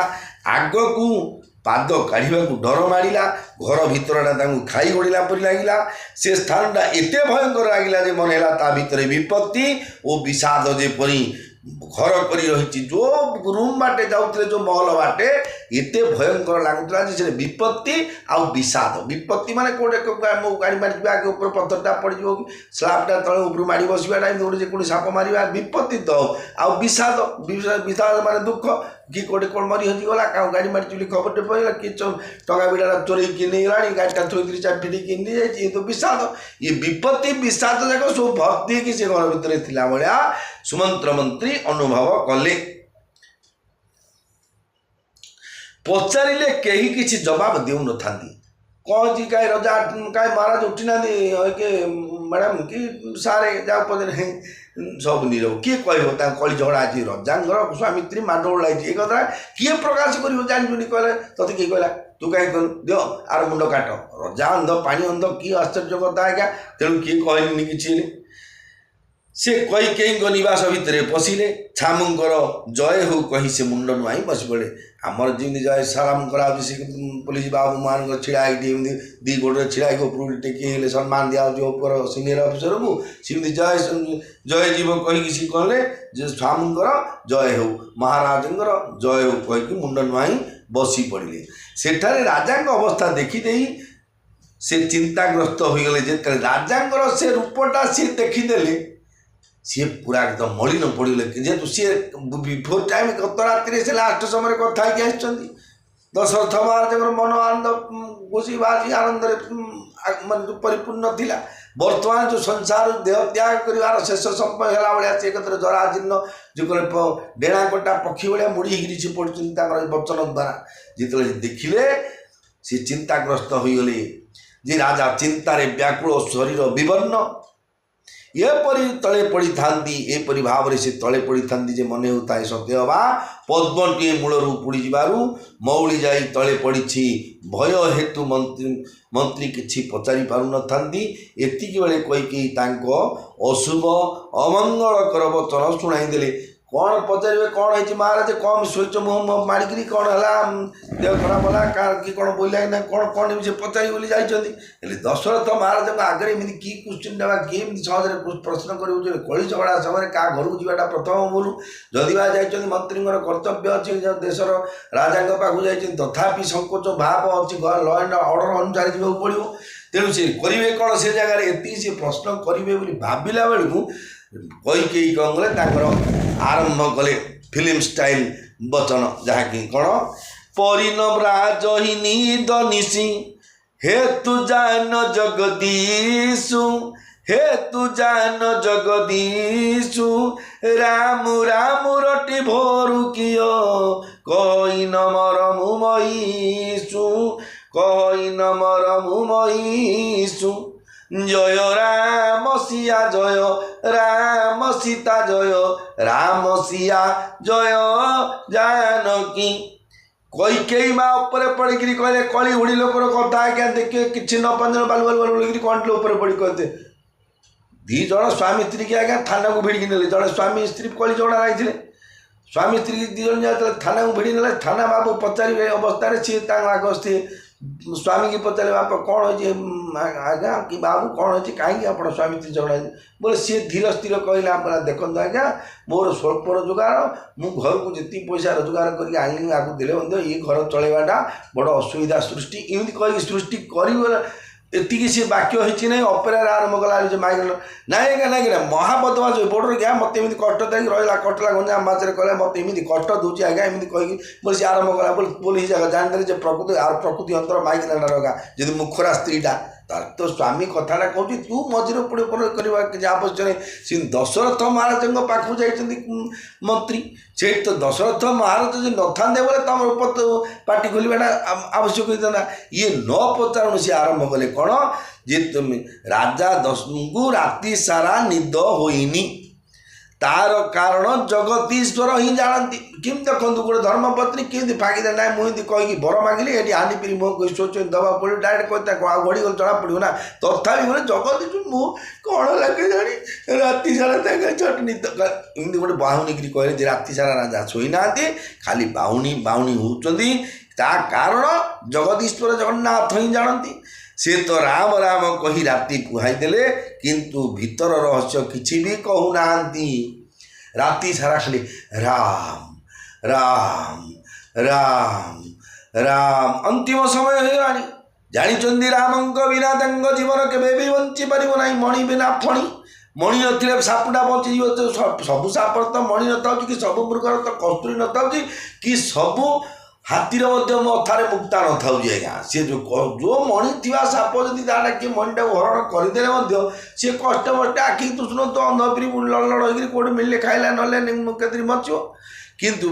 आग को पाद काढ़ा डर माड़ा घर भितरटा खाई गड़ा परि लगिला से स्थानटा एत भयंकर लगिला मन है ता भितर विपत्ति और विषाद जेपरी घर कर रही जो रूम बाटे जाऊे जो महल बाटे एत भयंकर लगुला से विपत्ति आउ विषाद विपत्ति माने कोटे गाड़ी मार आगे ऊपर पत्थरटा पड़ कि स्लाबटा तले ऊपर माड़ी बसवाटा गोटे कौन साप मार विपत्ति तो आउ विषाद विषाद माने दुख कि कोटे कौन मरी हजिगला क्या गाड़ी मारी चुली खबर पड़ा कि टंका बिड़ा चोरी कि नहीं गाड़ीटा थोड़ी चापी किनी जाए तो विषाद ये विपत्ति विषाद जाक सब भक्ति कि से घर भितर थिला भलिया सुमंत्र मंत्री अनुभव कले पचारे कहीं किसी जवाब देउ न थांती कौन जी कहीं रजा कहीं महाराज उठी ना के मैडम कि सारे जाओ पदे सब नीरव किए कह कली झगड़ा आज रजांगर स्वामी स्त्री माडोल लगी एक कथा किए प्रकाश कर जानजुनी कहले तोते किए कहला तू कहीं कह दियो आर मुंड काट रजा अंध पानी अंध कि आश्चर्य कथा आज्ञा तेणु किए कहली कि से कई कई निवास भितर पशिले छामुंकर जय हो कही से मुंड नुआई बस पड़े आमर जमी जय सालाम करा पुलिस बाबू मान छिड़ा दी गोटे छिड़ा ऊपर टेकी सम्मान दिया सिनियर अफिसर को सिमती जय जय जीव कहीकि कहले जे छामुंकर जय हो महाराजंकर जय हो कहीकि मुंड नुआई बसी पड़े सेठारे राजा अवस्था देखीदे से चिंताग्रस्त हो गले जे राजांकर से रूपटा सी देखीदेले सी पूरा एकदम मलिन पड़े जेहेतु सी बिफोर टाइम गत राति से लास्ट समय कथा दशरथ महाराज मन आनंद खुशी बासी आनंद मान परिपूर्ण थिला वर्तमान जो संसार देह त्याग कर शेष समय है भाया से एक जराजीर्ण जो डेणा कटा पक्षी भाया मुड़ी से पड़े वचन द्वारा जिते देखिले सी चिंताग्रस्त हो गले जे राजा चिंतार व्याकुल शरीर विवर्ण एपरी तले पड़ी था एपरी भाव से तले पड़ी था मन होता है सत्य हवा पद्मटी मूलरू पुड़ी जारू मौली जाई तले पड़ी भय हेतु मंत्री किसी पचारि पार नती बेले कई अशुभ अमंगलकर वचन शुणाईदे कौन पचारे कौन है महाराज कम शोच मुँह माड़िकी कौन है देह खराब है कि कौन बोला ना कौन कौन से पचारि बोली जाइए दशरथ महाराज आगे एमती कि क्वेश्चन देवा किए सहजरे प्रश्न कर कली झगड़ा समय क्या घर को जाटा प्रथम बोलू जदि जा मंत्री कर्तव्य अच्छे देशर राजा पाक जा तथापि संकोच भाव अच्छी लॉ एंड ऑर्डर अनुसार जावाक पड़ो तेणु से करेंगे कौन से जगार ये से प्रश्न करेंगे भाविला बेलू कई कौन कले आरंभ कले फिल्म स्टाइल वचन जहाँकि कौन परिणव्राजहिनी दनिसी हे तु जान जगदीशु हे तु जान जगदीशु राम राम रटी भोरु कियो कई नमर मुमईसु कई नमर मुमईसु जय राम सिया जय राम सीता जय राम सिया जय जानकी कई कई माँ ऊपर पड़ी कहले कली हुड़ी लोकर कथा आज्ञा देखिए कि न पंजन बालू बालू बालू कंटले ऊपर पड़ी कहते दी जन स्वामी स्त्री की आज्ञा थाना को भिड़की नेले जड़े स्वामी स्त्री कली झगड़ा रही स्वामी स्त्री की दी जन जाते थाना को भिड़ी नेले थाना बाबू पचारे अवस्था सी आगे स्वामी की पचारे बाप कौन हो आज्ञा कि बाबू कौन हो कहीं आप स्वामी स्त्री झगड़ा बोले सी धीर स्थिर कहला देखो आज्ञा मोर स्वल्प रोजगार मु घर को जी पैसा रोजगार करके आनी आपको देले ये घर चलवाटा बड़ असुविधा सृष्टि एमती कहीं सृष्टि कर एति सी वाक्य होती ना अपेरा आरंभ कला माइक नाई ना महाबदमाश बोर्डर क्या मत एमती कष्ट देख रहा कटला गंजाम माचरे कहला मत एमती कष्ट दूसरी आज्ञा एमती कहीकि बोले सी आरंभ कला बोली बोली जानिदेले प्रकृति आर प्रकृति अंतर माइक ना रखा जी मुखरा स्त्रीटा ତାର ତ ସ୍ୱାମୀ କଥାଟା କହୁଛି ତୁ ମଝିରେ ପୁଣି କରିବା କିଛି ଆବଶ୍ୟକ ନାହିଁ। ସେ ଦଶରଥ ମହାରାଜଙ୍କ ପାଖକୁ ଯାଇଛନ୍ତି ମନ୍ତ୍ରୀ, ସେଇଠି ତ ଦଶରଥ ମହାରାଜ ଯଦି ନଥାନ୍ତେ ବୋଲେ ତମର ପାଟି ଖୋଲିବାଟା ଆବଶ୍ୟକ ହେଇଥାନ୍ତା। ଇଏ ନ ପଚାରୁଣୁ ସିଏ ଆରମ୍ଭ କଲେ କ'ଣ ଯେ ତୁମେ ରାଜା ଦଶଙ୍କୁ ରାତି ସାରା ନିଦ ହୋଇନି, ତାର କାରଣ ଜଗତୀଶ୍ୱର ହିଁ ଜାଣନ୍ତି। କେମିତି ଦେଖନ୍ତୁ ଗୋଟେ ଧର୍ମପତ୍ନୀ କେମିତି ଫାଙ୍କିଦେ ନାହିଁ ମୁଁ ଏମିତି କହିକି ବର ମାଗିଲି ଏଠି ହାଣ୍ଡି ପିରି ମୁହଁ କହି ଶୋଚ ଦେବାକୁ ପଡ଼ିବ ଡାଇରେକ୍ଟ କହିତା ଆଉ ଘଡ଼ିଗଲେ ଜଣା ପଡ଼ିବ ନା। ତଥାପି ବୋଲେ ଜଗତୀଶ୍ୱର ମୁଁ କ'ଣ ଲାଗେ ଜାଣି ରାତି ସାରା ତାଙ୍କ ଛୋଟ ନିଦ ଏମିତି ଗୋଟେ ବାହୁନିକିରି କହିଲେ ଯେ ରାତି ସାରା ରାଜା ଶୋଇନାହାନ୍ତି ଖାଲି ବାହୁନି ହେଉଛନ୍ତି। ତା କାରଣ ଜଗତୀଶ୍ୱର ଜଗନ୍ନାଥ ହିଁ ଜାଣନ୍ତି। ସେ ତ ରାମ ରାମ କହି ରାତି କୁହାଇଦେଲେ କିନ୍ତୁ ଭିତର ରହସ୍ୟ କିଛି ବି କହୁନାହାନ୍ତି। ରାତି ସାରା ଖାଲି ରାମ ରାମ ରାମ ରାମ। ଅନ୍ତିମ ସମୟ ହେଇଗଲାଣି, ଜାଣିଛନ୍ତି ରାମଙ୍କ ବିନା ତାଙ୍କ ଜୀବନ କେବେ ବି ବଞ୍ଚି ପାରିବ ନାହିଁ। ମଣି ବିନା ଫଣି, ମଣି ନଥିଲେ ସାପଟା ବଞ୍ଚିଯିବ। ସବୁ ସାପର ତ ମଣି ନଥାଉଛି କି ସବୁ ମୃଗର ତ କସ୍ତୁରୀ ନଥାଉଛି କି ସବୁ ହାତୀର ମଧ୍ୟ ମଥାରେ ମୁକ୍ତା ନଥାଉଛି ଆଜ୍ଞା। ସେ ଯେଉଁ ମଣି ଥିବା ସାପ ଯଦି ତାହେଲେ କିଏ ମଣିଟାକୁ ହରଣ କରିଦେଲେ ମଧ୍ୟ ସିଏ କଷ୍ଟ ମଷ୍ଟେ ଆଖି ଦୁଷୁନ ତ ଅନ୍ଧ ପିରି ଲଡ଼ ହେଇକିରି କେଉଁଠି ମିଳିଲେ ଖାଇଲା ନହେଲେ କେତେ ବଞ୍ଚିବ। କିନ୍ତୁ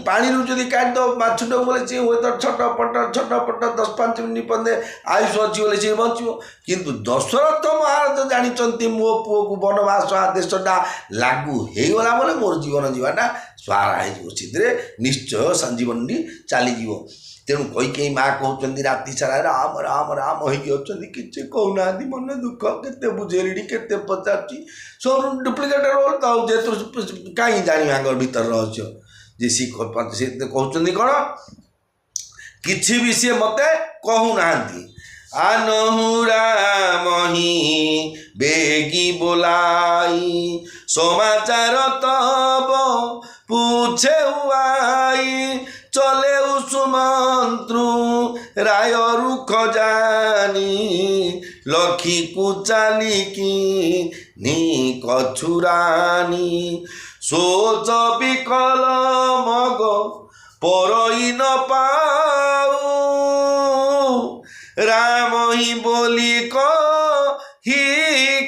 ପାଣିରୁ ଯଦି କାଟିଦେବ ମାଛଟାକୁ ବୋଲେ ସିଏ ହୁଏତ ଛଟପଟ 10-5 ମିନିଟ୍ ପର୍ଯ୍ୟନ୍ତ ଆୟୁଷ ଅଛି ବୋଲେ ସିଏ ବଞ୍ଚିବ। କିନ୍ତୁ ଦଶରଥ ମହାରାଜ ଜାଣିଛନ୍ତି ମୋ ପୁଅକୁ ବନବାସ ଆଦେଶଟା ଲାଗୁ ହେଇଗଲା ବୋଲେ ମୋର ଜୀବନ ଯିବାଟା ସ୍ୱାରା ହେଇଯିବ, ସେଥିରେ ନିଶ୍ଚୟ ସଞ୍ଜୀବନୀ ଚାଲିଯିବ। ତେଣୁ କୈକେୟୀ ମା କହୁଛନ୍ତି ରାତି ସାରା ରାମ ରାମ ରାମ ହେଇକି ଅଛନ୍ତି, କିଛି କହୁନାହାନ୍ତି। ମନ ଦୁଃଖ କେତେ ବୁଝେଇଲିଣି କେତେ ପଚାରୁଛି ସବୁ ଡୁପ୍ଲିକେଟ୍ ରୋଲ୍ ତ ଯେହେତୁ କାହିଁ ଜାଣିବା ଆଗ ଭିତର ରହସ୍ୟ ଯେ ସେ କହୁଛନ୍ତି କ'ଣ କିଛି ବି ସିଏ ମୋତେ କହୁନାହାନ୍ତି। ଆନହୁ ରାମ ହିଁ ବେଗି ବୋলাই ସମାଚାର ତବ পুছে হুয়াই চলে সুমন্ত্রু রায় রুখ জানি লক্ষী কুচালিকি নি কছুরানি সোচ বিকল মগ পরই ন পাউ রাম হি বলি হি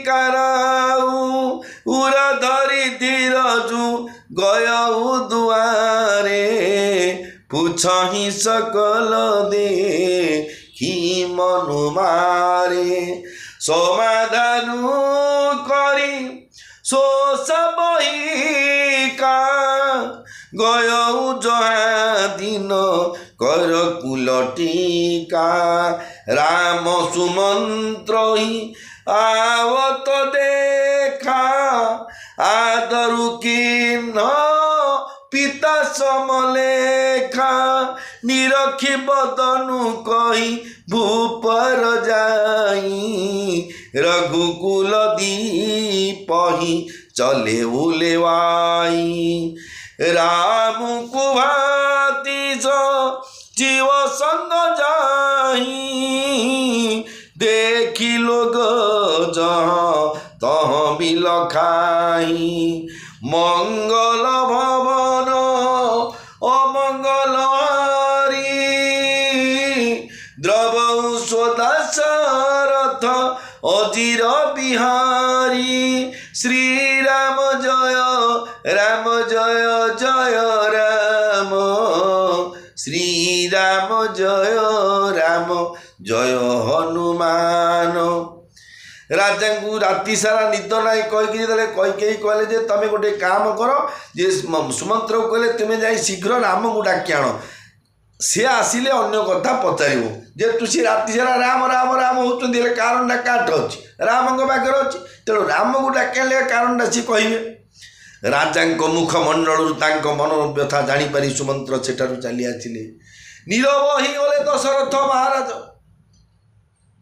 কারাউ উরা ধরি ধীরজু গয় দুয়ারে পুছহি সকল দে কি মনু মারে সমাধানু করি শোষ বহিকা গয় জহা দিন কর কুলটিকা রাম সুমন্ত্রহি আবত দেখা আদরু কিন্ন পিতা সমলেখা নিরখি বদনু কহি ভূপর যাই রঘুকুল দীপহি চলে উলেওয়াই রাম কুভাতি জীব সঙ্গ যাই দেখি লোক তহ বিল খাই মঙ্গল ভবন অমঙ্গল হারি দ্রব সদাশরথ অজির বিহারী শ্রীরাম জয় রাম জয় জয় রাম শ্রীরাম জয় রাম জয় হনুমান। ରାଜାଙ୍କୁ ରାତି ସାରା ନିଦ ନାହିଁ କହିକି ଯେତେବେଳେ କୈକେୟୀ କହିଲେ ଯେ ତମେ ଗୋଟେ କାମ କର ଯେ ସୁମନ୍ତ୍ରକୁ କହିଲେ ତୁମେ ଯାଇ ଶୀଘ୍ର ରାମକୁ ଡାକି ଆଣ, ସେ ଆସିଲେ ଅନ୍ୟ କଥା ପଚାରିବ। ଯେହେତୁ ସେ ରାତି ସାରା ରାମ ରାମ ରାମ ହେଉଛନ୍ତି ହେଲେ କାରଣଟା କାଠ ଅଛି ରାମଙ୍କ ପାଖରେ ଅଛି, ତେଣୁ ରାମକୁ ଡାକି ଆଣିଲେ କାରଣଟା ସିଏ କହିବେ। ରାଜାଙ୍କ ମୁଖମଣ୍ଡଳରୁ ତାଙ୍କ ମନର ବ୍ୟଥା ଜାଣିପାରି ସୁମନ୍ତ୍ର ସେଠାରୁ ଚାଲି ଆସିଲେ। ନୀରବ ହେଇଗଲେ ଦଶରଥ ମହାରାଜ।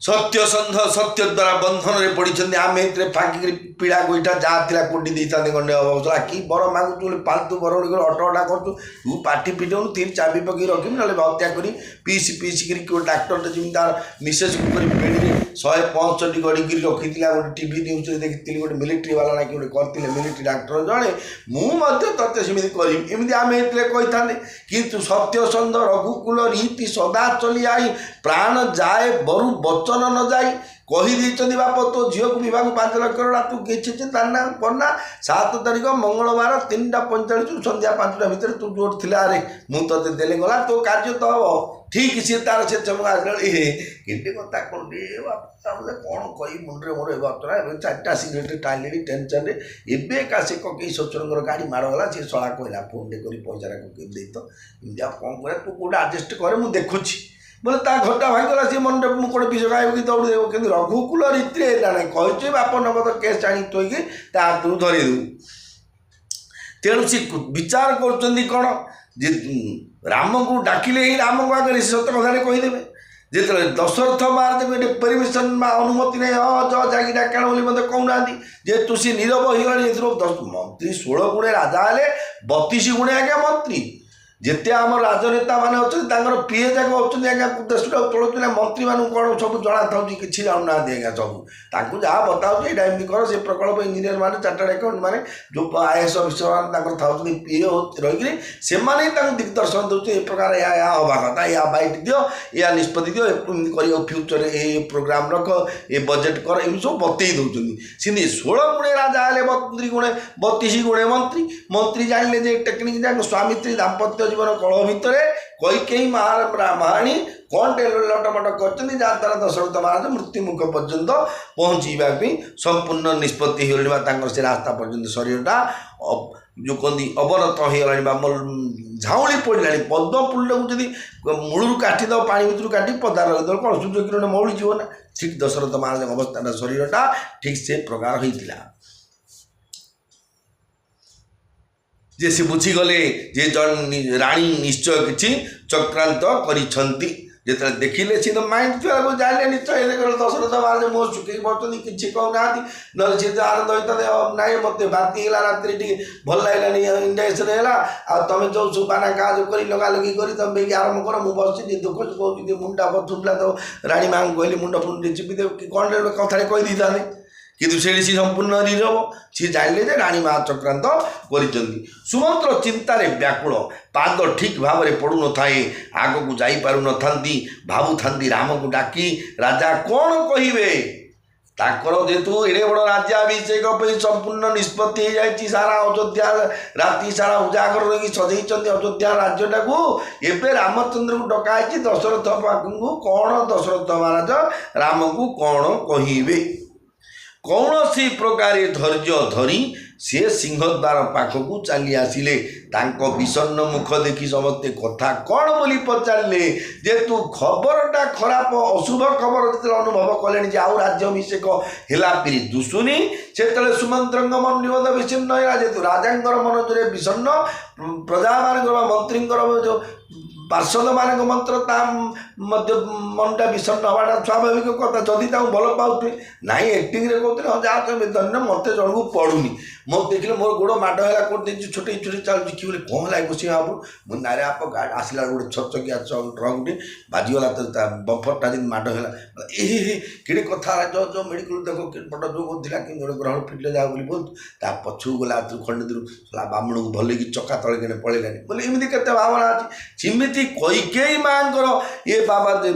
ସତ୍ୟସନ୍ଧ ସତ୍ୟ ଦ୍ୱାରା ବନ୍ଧନରେ ପଡ଼ିଛନ୍ତି। ଆମେ ଏଥିରେ ଫାଙ୍କିକିରି ପିଡ଼ା ଗୋଇଠା ଯାହା ଥିଲା କୋଟି ଦେଇଥାନ୍ତେ ଖଣ୍ଡେ ଅବସର କି ବର ମାଗୁଛୁ ବୋଲି ପାଲତୁ ବର ଅଟଟା କରୁଛୁ ତୁ ପାଟି ପିଟଉନୁ ତିନି ଚାବି ପକେଇ ରଖିବି ନହେଲେ ହତ୍ୟା କରି ପିଇସିକିରି କେଉଁ ଡାକ୍ତରଟେ ଯେମିତି ତାର ମିସେସ୍କୁ କରି ପେଡ଼ିରେ 165 गढ़ी रखी गोटे टीवी न्यूज देखी गोटे मिलिट्री वाला ना कि गोटे करते मिलिट्री डाक्टर जड़े मुझे ते सेमती करमती आम कही था किंतु सत्यसंध रघुकुल रीति सदा चली आई प्राण जाए बरु बचन न जाए कहीदे बाप तो झील को विवाह 5 लाख टका तू किसी चिंता ना करना 7 तारिख मंगलवार 3:45 संध्या 5टा भितर तू जोर थिला रे मु ते देले गला तो कार्य तो हम ठीक सी तार से चमक आसला कि कथा कौन कौन कही मुंडे मोर बतरा 4टा सिगरेट टाइले टेंशन एवं का से कई सचर गाड़ी माड़गला सी शला कहला फोन कर पैसा दे तो कौन कर तू कौटा आडजस्ट करे मुझे देखुची बोले ता घटा भाईगला सी मन मुझे विष गायब कि दौड़ देव कि रघुकुल रीति है ना कहे बाप नगद केस आनी थोक हाथ धरदेव तेणु सी विचार कर कौन जे राम को डाकिले ही राम को आगे सत कथा कहीदेवे जिते दशरथ महाराज गोटे परमिशन अनुमति नहीं हाँ ज जाकि डाकाण बोली मत कहूना जेहेतु सी नीरव हो मंत्री 16 गुणे राजा हेले 32 गुणे आज्ञा मंत्री जिते आम राजनेता मैंने अच्छा पीए जाक अच्छा आज्ञा देश चलुना मंत्री मानू कौन सब जना था कि जाना आज्ञा सब जहाँ बताऊँ ये टाइम कर से प्रकल्प इंजीनियर मैंने चार्टर्ड अकाउंट मैंने जो आईएएस अफिसर मैंने था पीए रही से दिग्दर्शन दूसरे ए प्रकार या हवा कथा या बैठ दियो या निष्पत्ति दियो कर फ्यूचर ये प्रोग्राम रख ये बजेट कर एम सब बतई दौरान सी 16 गुणे राजा हेले 32 गुणे 32 गुणे मंत्री मंत्री जानले टेक्निक जाक स्वामी स्त्री दाम्पत्य जीवन कलह भितर कैकेयी महाराणी कौन लटमट कर जहाँद्वारा दशरथ महाराज मृत्युमुख पर्यंत पहुँचवा संपूर्ण निष्पत्ति हो से रास्ता पर्यंत शरीरटा जो कहती अवनत हो झाऊली पड़ा पद्म फुल को जब मूलू काटिद पा भर काटी पदार रखिद कौन सूर्य किरण मौली जीव ना ठीक दशरथ महाराज अवस्था शरीरटा ठीक से प्रकार होता जे से बुझीगले जे जन राणी निश्चय किसी चक्रांत करिछंती जिते देखिले सी तो माइंड फेल को जाने निश्चय दशरथ महाराज मुँह शुक पड़ते किसी कहना ना सी आनंद होता ना मत बाती है राति टे भल लगे इंडक्शन है तुम जो सुबाना काज कर लगा लगी कर तुम बेगी आरम्भ कर मुझे बस दुख कहूँ मुंडा बथुला तो राणी माँ को कहली मुंड फुंड चिपी कौन कथा कही था किंतु से संपूर्ण नीरव सी जानले जे राणी माँ चक्रांत कर सुमंत्र चिंतार व्याकुल पाद ठीक भाव में पड़ू नए आग को जापर न भावु था राम को डाकी राजा कौन कहे ताकर जेतु एड़े बड़ राज्याभिषेक संपूर्ण निष्पत्ति हो जाए सारा अयोध्या राति सारा उजागर रही सजई अयोध्या राज्यटा को एवं रामचंद्र को डकाई दशरथ पाखु कौन दशरथ महाराज राम को कौन कहे कौन सी प्रकार धैर्य धरी सी सिंहद्वार पाखक चली आसिले विषन्न मुख देखी समस्ते कथा कौन बोली पचारे जेतु खबरटा खराब अशुभ खबर जो अनुभव कले आउ राज्याभिषेक है दुसुनी से सुमंत्र मन निबंध विच्छिन्न है जेतु राजा मन जो विषन्न प्रजा मान मंत्री जो पार्षद मान मंत्र मनटा विषन्न हवाटा स्वाभाविक कथा जदि भल पाऊे ना एक्टिंग कहते हाँ जहाँ तुम धन्य मत जन को पड़ूनी मत देखिए मोर गोड़ माड़ है कर छोटे छोटे चलुची कि बोले कौन है घुसी बाबू मुझे नारे आप आसला गोटे छचकिया ट्रक टे बाजीगला तो बफरटा जी माड़ है कि कथा जो जो मेडिकल देख बड़ जो था कि गोटे ग्रहण फिटले जा बोल पछू गला खंडे दूर बामण को भल कि चका तले पड़ेगा बोले एमती के भावना अच्छी सिमती कैकेयी माँ ये बाबा जो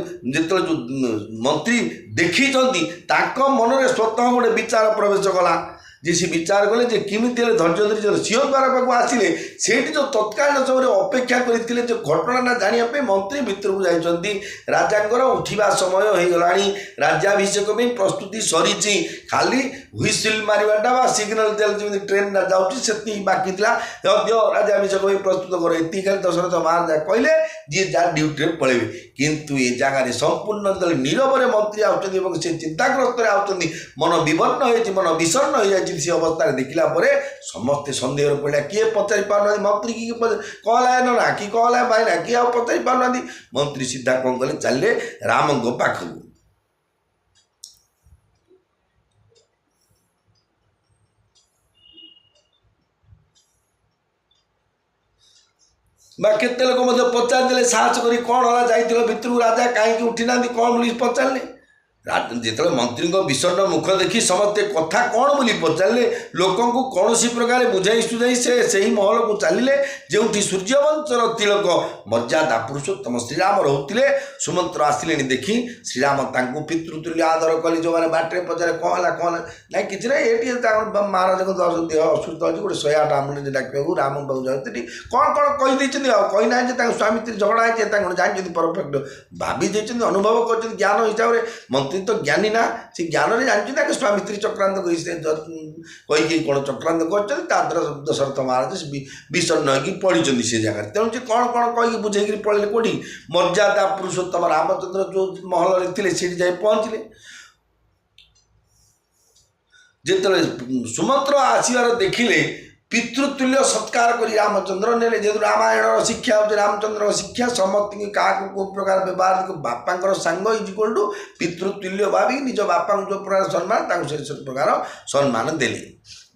मंत्री देखी मन में स्वतः गोटे विचार प्रवेश कला जे सी विचार कले जे किमित धैर्य धरी जो सिंहद्वार पाक आसिले से जो तत्कालीन समय अपेक्षा करते जो घटना ना जानापी मंत्री भितर को जाती राजा उठा समय हो गला राज्याभिषेक प्रस्तुति सरी खाली हुइसिल मारवाटा सिग्नल जमी ट्रेन जाऊँगी बाकी राज्याभिषेक प्रस्तुत कर ये खाली दशरथ महाराजा कहले जी जहाँ ड्यूटी पड़े किंतु ये जगार संपूर्ण नीरव मंत्री आउट चिंताग्रस्त आउट मन विवर्ण हो मन विषर्ण हो जाए सी अवस्था देखला समस्ते सन्देह पड़ा किए पचारि पार मंत्री की कहला है ना कि कहला है भाई ना किए आप पचारि पार मंत्री सीधा कौन कले चलिए राम को पाखक केते लोक पचारे साहस कर कौन है जाइल भितर राजा कहीं उठी ना कौन बोली पचारे ଯେତେବେଳେ ମନ୍ତ୍ରୀଙ୍କ ବିଷଣ୍ଣ ମୁଖ ଦେଖି ସମସ୍ତେ କଥା କ'ଣ ବୋଲି ପଚାରିଲେ, ଲୋକଙ୍କୁ କୌଣସି ପ୍ରକାର ବୁଝାଇ ସୁଝାଇ ସେ ସେହି ମହଲକୁ ଚାଲିଲେ ଯେଉଁଠି ସୂର୍ଯ୍ୟବଂଶର ତିଳକ ମର୍ଯ୍ୟାଦା ପୁରୁଷୋତ୍ତମ ଶ୍ରୀରାମ ରହୁଥିଲେ। ସୁମନ୍ତ୍ର ଆସିଲେଣି ଦେଖି ଶ୍ରୀରାମ ତାଙ୍କୁ ପିତୃତୁଲ୍ୟ ଆଦର କଲି। ଯେଉଁମାନେ ବାଟରେ ପଚାରେ କ'ଣ ହେଲା କ'ଣ ନାଇଁ କିଛି ନାହିଁ, ଏଠି ତାଙ୍କ ମହାରାଜଙ୍କ ଦେହ ଅସୁସ୍ଥ ଅଛି, ଗୋଟେ 108 ଆମ୍ବୁଲାନ୍ସ ଡାକିବାକୁ ରାମ ବାବୁ ଯାଉଛନ୍ତି। କ'ଣ କ'ଣ କହିଦେଇଛନ୍ତି, ଆଉ କହିନାହାନ୍ତି ଯେ ତାଙ୍କ ସ୍ୱାମୀ ସ୍ତ୍ରୀ ଝଗଡ଼ା ହେଇଛି, ତାଙ୍କୁ ଜାଣିଛନ୍ତି ପରଫେକ୍ଟ ଭାବି ଦେଇଛନ୍ତି, ଅନୁଭବ କରିଛନ୍ତି ଜ୍ଞାନ ହିସାବରେ। ମନ୍ତ୍ରୀ ତ ଜ୍ଞାନୀ ନା, ସେ ଜ୍ଞାନରେ ଜାଣିଛନ୍ତି ତାଙ୍କ ସ୍ୱାମୀ ସ୍ତ୍ରୀ ଚକ୍ରାନ୍ତ କରି ସେ କହିକି କ'ଣ ଚକ୍ରାନ୍ତ କରିଛନ୍ତି। ତା ଦ୍ୱାରା ଦଶରଥ ମହାରାଜ ବିଷଣ୍ଣ ହେଇକି ପଡ଼ିଛନ୍ତି ସେ ଜାଗାରେ। ତେଣୁ ସେ କ'ଣ କ'ଣ କହିକି ବୁଝେଇକିରି ପଳେଇଲେ କେଉଁଠି, ମର୍ଯ୍ୟାଦା ପୁରୁଷୋତ୍ତମ ରାମଚନ୍ଦ୍ର ଯେଉଁ ମହଲରେ ଥିଲେ ସେଠି ଯାଇ ପହଞ୍ଚିଲେ। ଯେତେବେଳେ ସୁମନ୍ତ୍ର ଆସିବାର ଦେଖିଲେ ପିତୃତୁଲ୍ୟ ସତ୍କାର କରି ରାମଚନ୍ଦ୍ର ନେଲେ। ଯେହେତୁ ରାମାୟଣର ଶିକ୍ଷା ହେଉଛି ରାମଚନ୍ଦ୍ରଙ୍କ ଶିକ୍ଷା, ସମସ୍ତଙ୍କୁ କାହାକୁ କେଉଁ ପ୍ରକାର ବ୍ୟବହାର, ବାପାଙ୍କର ସାଙ୍ଗ ଇଜିକ୍ୱାଲ୍ ଟୁ ପିତୃତୁଲ୍ୟ ଭାବି ନିଜ ବାପାଙ୍କୁ ଯେଉଁ ପ୍ରକାର ସମ୍ମାନ ତାଙ୍କୁ ସେ ପ୍ରକାର ସମ୍ମାନ ଦେଲେ,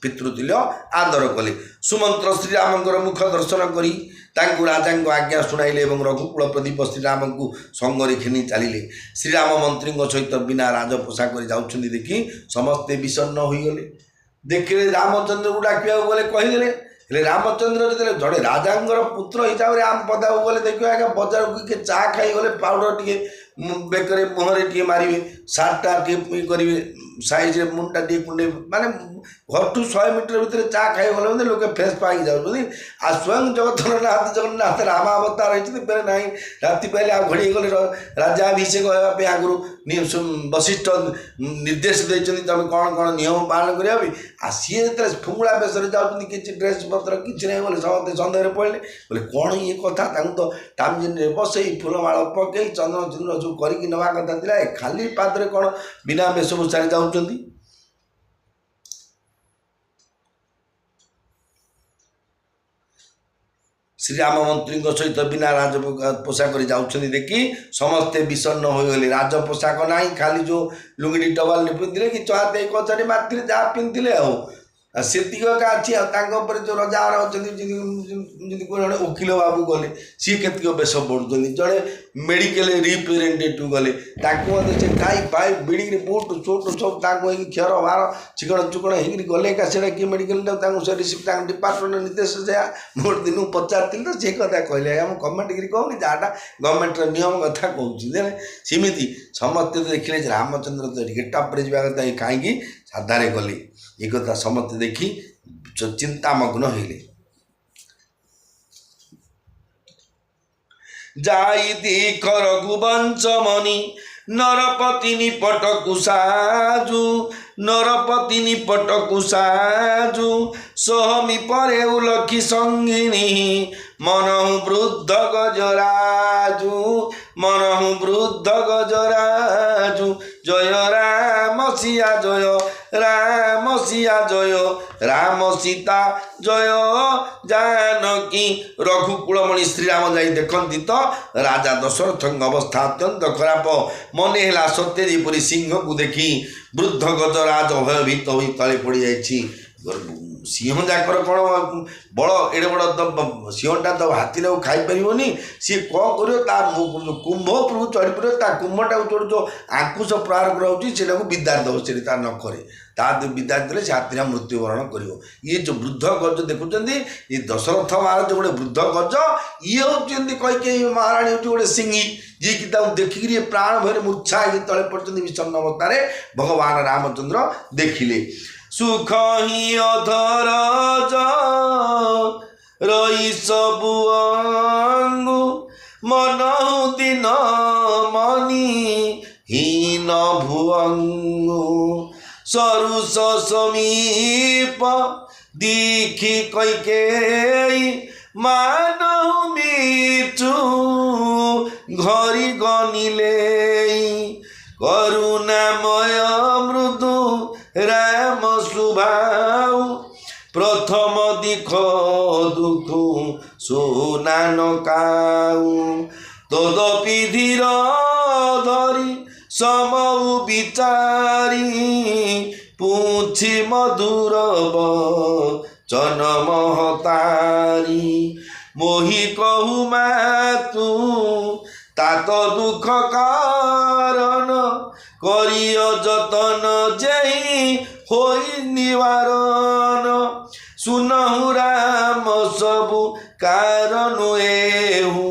ପିତୃତୁଲ୍ୟ ଆଦର କଲେ। ସୁମନ୍ତ୍ର ଶ୍ରୀରାମଙ୍କର ମୁଖ ଦର୍ଶନ କରି ତାଙ୍କୁ ରାଜାଙ୍କ ଆଜ୍ଞା ଶୁଣାଇଲେ ଏବଂ ରଘୁକୁଳ ପ୍ରଦୀପ ଶ୍ରୀରାମଙ୍କୁ ସଙ୍ଗରେ ଘେନି ଚାଲିଲେ। ଶ୍ରୀରାମ ମନ୍ତ୍ରୀଙ୍କ ସହିତ ବିନା ରାଜପୋଷାକରେ ଯାଉଛନ୍ତି ଦେଖି ସମସ୍ତେ ବିଷଣ୍ଣ ହୋଇଗଲେ। ଦେଖିଲେ ରାମଚନ୍ଦ୍ରକୁ ଡାକିବାକୁ ଗଲେ, କହିଦେଲେ। ହେଲେ ରାମଚନ୍ଦ୍ର ଯେତେବେଳେ ଜଣେ ରାଜାଙ୍କର ପୁତ୍ର ହିସାବରେ ଆମ ପଦାକୁ ଗଲେ, ଦେଖିବା ଆଜ୍ଞା ବଜାରକୁ କିଏ ଚା ଖାଇଗଲେ ପାଉଡ଼ର ଟିକେ ବେକରେ ମୁହଁରେ ଟିକେ ମାରିବେ, ସାର୍ଟଟା ଟିକେ କରିବେ, ସାଇଜ୍ରେ ମୁଣ୍ଡଟା ଟିକେ କୁଣ୍ଡେଇବେ, ମାନେ ଘରଠୁ 100 ମିଟର ଭିତରେ ଚା ଖାଇଗଲେ ମଧ୍ୟ ଲୋକେ ଫ୍ରେଶ୍ ପାଇକି ଯାଉଛନ୍ତି। ଆଉ ସ୍ୱୟଂ ଜଗନ୍ନାଥ ରାମାବତାର ହେଇଛନ୍ତି, ଫେରେ ନାହିଁ ରାତି ପାଇଲେ ଆଉ ଘଡ଼ି ହେଇଗଲେ ରାଜାଭିଷେକ ହେବା ପାଇଁ ଆଗରୁ ବଶିଷ୍ଠ ନିର୍ଦ୍ଦେଶ ଦେଇଛନ୍ତି ତମେ କ'ଣ କ'ଣ ନିୟମ ପାଳନ କରିବା ପାଇଁ। ଆଉ ସିଏ ଯେତେବେଳେ ଫୁଙ୍ଗୁଳା ବେଶରେ ଯାଉଛନ୍ତି, କିଛି ଡ୍ରେସ୍ ପତ୍ର କିଛି ନାହିଁ ବୋଲି ସମସ୍ତେ ସନ୍ଦେହରେ ପଡ଼ିଲେ। ବୋଲେ କ'ଣ ଇଏ କଥା, ତାଙ୍କୁ ତ ଟାମଜିନରେ ବସେଇ ଫୁଲମାଳ ପକେଇ ଚନ୍ଦନ ଚନ୍ଦ୍ର ସବୁ କରିକି ନେବା କଥା ଥିଲା, ଏ ଖାଲି ପାଦରେ କ'ଣ ବିନା ବେଶଭୂଷାରେ ଯାଉଛନ୍ତି। ଶ୍ରୀରାମ ମନ୍ତ୍ରୀଙ୍କ ସହିତ ବିନା ରାଜପୋଷାକରେ ଯାଉଛନ୍ତି ଦେଖି ସମସ୍ତେ ବିଷଣ୍ଣ ହୋଇଗଲେ। ରାଜପୋଷାକ ନାହିଁ, ଖାଲି ଯେଉଁ ଲୁଙ୍ଗିଟି ଟୱାଲ ପିନ୍ଧିଥିଲେ କି ଚହାତେ କଚାଟି ମାରିଥିଲେ ଯାହା ପିନ୍ଧିଥିଲେ ଆଉ ସେତିକି ଅଛି। ଆଉ ତାଙ୍କ ଉପରେ ଯେଉଁ ରଜାର ଅଛନ୍ତି, ଯଦି ଜଣେ ଓକିଲ ବାବୁ ଗଲେ ସିଏ କେତିକ ବେଶ ପଡ଼ୁଛନ୍ତି, ଜଣେ ମେଡ଼ିକାଲ ରିପ୍ରେଜେଣ୍ଟେଟିଭ୍ ଗଲେ ତାଙ୍କୁ ମଧ୍ୟ ସେ ଟାଇ ଫାଇ ବିଡ଼ିକିରି ବୁଟ ସୁଟ ସବୁ ତାଙ୍କୁ ହେଇକି କ୍ଷର ବାର ଚିକଣ ଚୁକଣ ହେଇକିରି ଗଲେ ଏକା। ସେଇଟା କିଏ ମେଡ଼ିକାଲଟା ତାଙ୍କୁ ସେ ରିସିପ୍ଟ ତାଙ୍କ ଡିପାର୍ଟମେଣ୍ଟ ନିର୍ଦ୍ଦେଶ ଯାହା ମୁଁ ଗୋଟେ ଦିନକୁ ପଚାରିଥିଲି ତ ସେ କଥା କହିଲେ। ଆଜ୍ଞା ମୁଁ କମେଣ୍ଟକିରି କହୁନି, ଯାହାଟା ଗଭର୍ଣ୍ଣମେଣ୍ଟର ନିୟମ କଥା କହୁଛି। ଦେଲେ ସେମିତି ସମସ୍ତେ ତ ଦେଖିଲେ ଯେ ରାମଚନ୍ଦ୍ର ତ ଗେଟଅପ୍ରେ ଯିବା କଥା କାହିଁକି ସାଧାରେ ଗଲେ, ଏ କଥା ସମସ୍ତେ ଦେଖି ଚିନ୍ତାମଗ୍ନ ହେଲେ। ଯାଇ ଦେଖ ରଘୁବଂଶ ମଣି ନରପତି ନିପଟକୁ ସାଜୁ, ନରପତି ନିପଟକୁ ସାଜୁ ସହମି ପରେ ଉଲକ୍ଷି ସଙ୍ଗିନୀ ମନହୁ ବୃଦ୍ଧ ଗଜରାଜୁ, ମନହୁ ବୃଦ୍ଧ ଗଜରାଜୁ। ଜୟ ରାମ ସିଆ ଜୟ ରାମ ସିଆ ଜୟ ରାମ ସୀତା ଜୟ ଜାନକୀ। ରଘୁକୁଳମଣି ଶ୍ରୀରାମ ଯାଇ ଦେଖନ୍ତି ତ ରାଜା ଦଶରଥଙ୍କ ଅବସ୍ଥା ଅତ୍ୟନ୍ତ ଖରାପ। ମନେ ହେଲା ସତ୍ୟ ଯେପରି ସିଂହକୁ ଦେଖି ବୃଦ୍ଧ ଗଜରାଜ ଭୟଭୀତ ହୋଇ ତଳେ ପଡ଼ିଯାଇଛି। ସିଂହ ଯାକର କ'ଣ ବଳ, ଏଡ଼େ ବଡ଼ ସିଂହଟା ତ ହାତୀରେ ଆଉ ଖାଇପାରିବନି, ସିଏ କ'ଣ କରିବ, ତା କୁମ୍ଭ ଉପରକୁ ଚଢ଼ି ପଡ଼ିବ, ତା କୁମ୍ଭଟାକୁ ଚଢ଼ୁ ଯେଉଁ ଆଙ୍କୁଶ ପ୍ରହାର କରାଉଛି ସେଟାକୁ ବିଦାରି ଦେବ, ସେଠି ତା ନଖରେ ତା ବିଦାରି ଦେଲେ ସେ ହାତୀରେ ମୃତ୍ୟୁବରଣ କରିବ। ଇଏ ଯେଉଁ ବୃଦ୍ଧ ଗଜ ଦେଖୁଛନ୍ତି, ଇଏ ଦଶରଥ ମହାରାଜ ଗୋଟେ ବୃଦ୍ଧ ଗଜ, ଇଏ ହେଉଛନ୍ତି କୈକେୟୀ ମହାରାଣୀ ହେଉଛି ଗୋଟେ ସିଂହୀ, ଯିଏକି ତାକୁ ଦେଖିକିରି ପ୍ରାଣ ଭୟରେ ମୂର୍ଚ୍ଛା ହେଇକି ତଳେ ପଡ଼ିଛନ୍ତି ବିଷଣ୍ଣ ଅବସ୍ଥାରେ। ଭଗବାନ ରାମଚନ୍ଦ୍ର ଦେଖିଲେ। ସୁଖ ହିଁ ଅଧରଜ ରହି ସବୁ ଅଙ୍ଗୁ, ମନହୁ ଦିନ ମନି ହୀନ ଭୁଅଙ୍ଗୁ। ସରୁଷ ସମୀପ ଦେଖି କୈକେୟୀ ମାନହୁ ମିଚୁ ଘରି ଗନିଲେ। କରୁଣାମୟ ମୃଦୁ ରାମ ସୁଭାଉ, ପ୍ରଥମ ଦିଖ ଦୁଃଖ ସୁନାନ କାଉ। ତଦପି ଧୀର ଧରି ସମଉ ବିଚାରି, ପୁଛି ମଧୁର ବଚନ ମହତାରି। ମୋହି କହୁ ମାତୁ ତାତ ଦୁଃଖ କାରଣ, করিও যতন যেই হই নিবারণ सुनहु राम सबु कारण एहू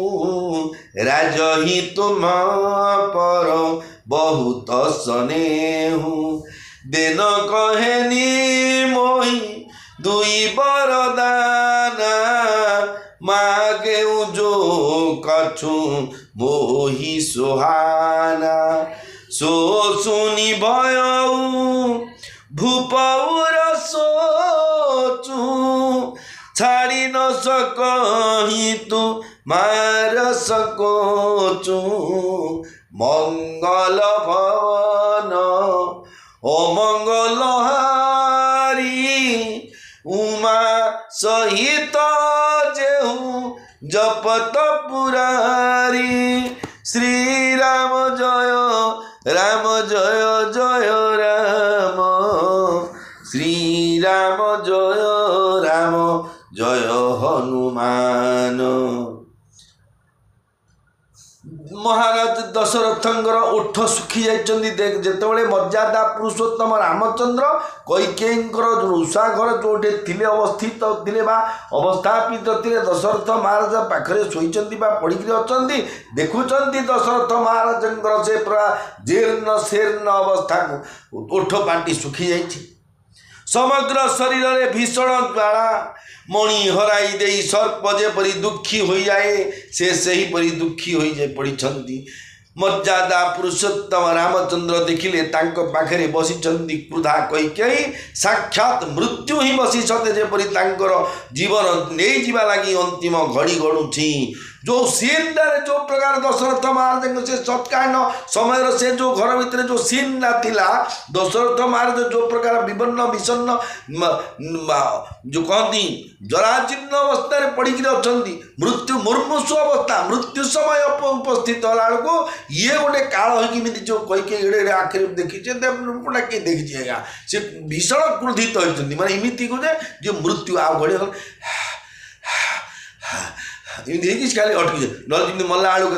राजही तुम पर बहुत स्नेहू दिन कहेनी मोहि दुई बरदाना मागे जो कछु मोहि सुहाना सो सुनी भयऊ भूपौर सोचू छाड़ी न सकही तू मार सकोचू मंगल भवन ओ मंगलहारी उमा सहित जेहू जपत पुरारी श्री राम जय जय राम श्री राम जय हनुमान। महाराज दशरथंकर ओठ सुखी जाइछन्ति देख जेतेबेले मर्यादा पुरुषोत्तम रामचंद्र कैकेयींकर उषा घर जोटे थिले अवस्थित थिले बा अवस्थापित थिले दशरथ महाराज पाखरे शोइछन्ति बा पड़िकरी अछन्ति देखुछन्ति दशरथ महाराजंकर से पूरा जीर्ण शीर्ण अवस्था को ओठ पाटी सुखी जाइछि समग्र शरीर रे भीषण ज्वाला मणि हराई दे सर्प जेपरी दुखी हो जाए से सही परी दुखी हो जाए पड़िछन्ति मर्यादा पुरुषोत्तम रामचंद्र देखिले तांको पाखरे बसिछन्ति क्रुधा कैकेयी साक्षात मृत्यु ही बसी सते जेपरी तांकर जीवन नहीं जीवा लगी अंतिम घड़ी गड़ुछि जो सीन जो प्रकार दशरथ महाराज से सत्कालीन समय से जो घर भितर जो सीन थिला दशरथ महाराज जो प्रकार विभिन्न विषन्न जो कहती जराजीर्ण अवस्था पड़िकी अच्छा मृत्यु मुर्मुषु अवस्था मृत्यु समय उपस्थित होला को ये गोटे काल होमी जो कैकेयी आखिर देखी पुरा किए देखी आज्ञा से भीषण क्रोधित होती माने इमिति को जे मृत्यु आ घड़ी एमती खाली अटकी जाए नमी मल्ला आलू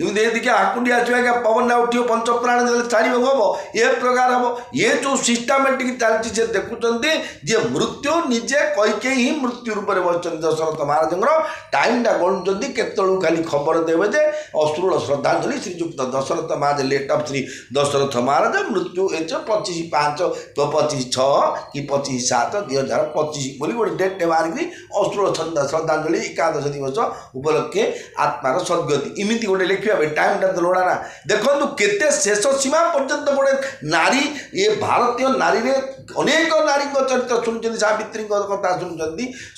एमती हाकुंडी आसो पवन उठो पंच प्राण छाड़ हम ये प्रकार हम ये जो सिस्टमेटिक चलती से देखुंत जे मृत्यु निजे कैकेयी ही मृत्यु रूप में बस दशरथ महाराज टाइम गणुंट केतु खाली खबर देवे जे अश्रुल श्रद्धांजलि श्रीजुक्त दशरथ महाराज लेट ऑफ श्री दशरथ महाराज मृत्यु 25/5/25/6 कि 25/7/2025 बोली गोटे डेट मारिक अश्रुल श्रद्धांजलि एकादश दिवस उपलक्षे आत्मार सद्गति इमिति गोटे टाइम टा लोड़ा ना देखो केते शेष सीमा पर्यंत गोटे नारी ये भारतीय नारी रे अनेक नारी चरित्र शुणुं सावित्री कथा शुणुं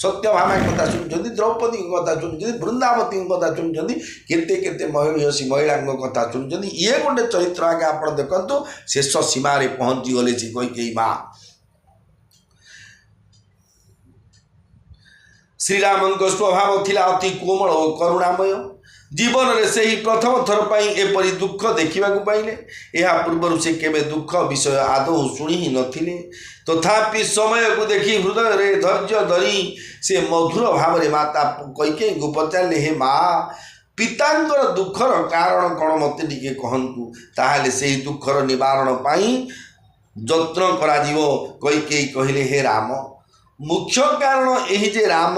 सत्यभामा कथा शुणुं द्रौपदी कथा शुणुं वृंदावती कथा शुणुं केते केते महिषी महिला कथा शुणुं ये गोटे चरित्र आगे आप देखु शेष सीमा पहुँची गले से कैकेयी माँ श्रीराम स्वभाव थिला अति कोमल और करुणामय जीवन में से ही प्रथम थर पर एपरी दुख देखा पाइले यह पूर्वर से केवे दुख विषय आदौ शुणी ही नथिले तथापि समय को देखी हृदय रे धैर्य धरी से मधुर भाव में माता कैकेयी को पचारे हे माँ पितांकर दुखर कारण कौन मत टिके कहतु ताहले से दुखर निवारण पाई यत्न करा कैकेयी कहले हे राम मुख्य कारण यही जे राम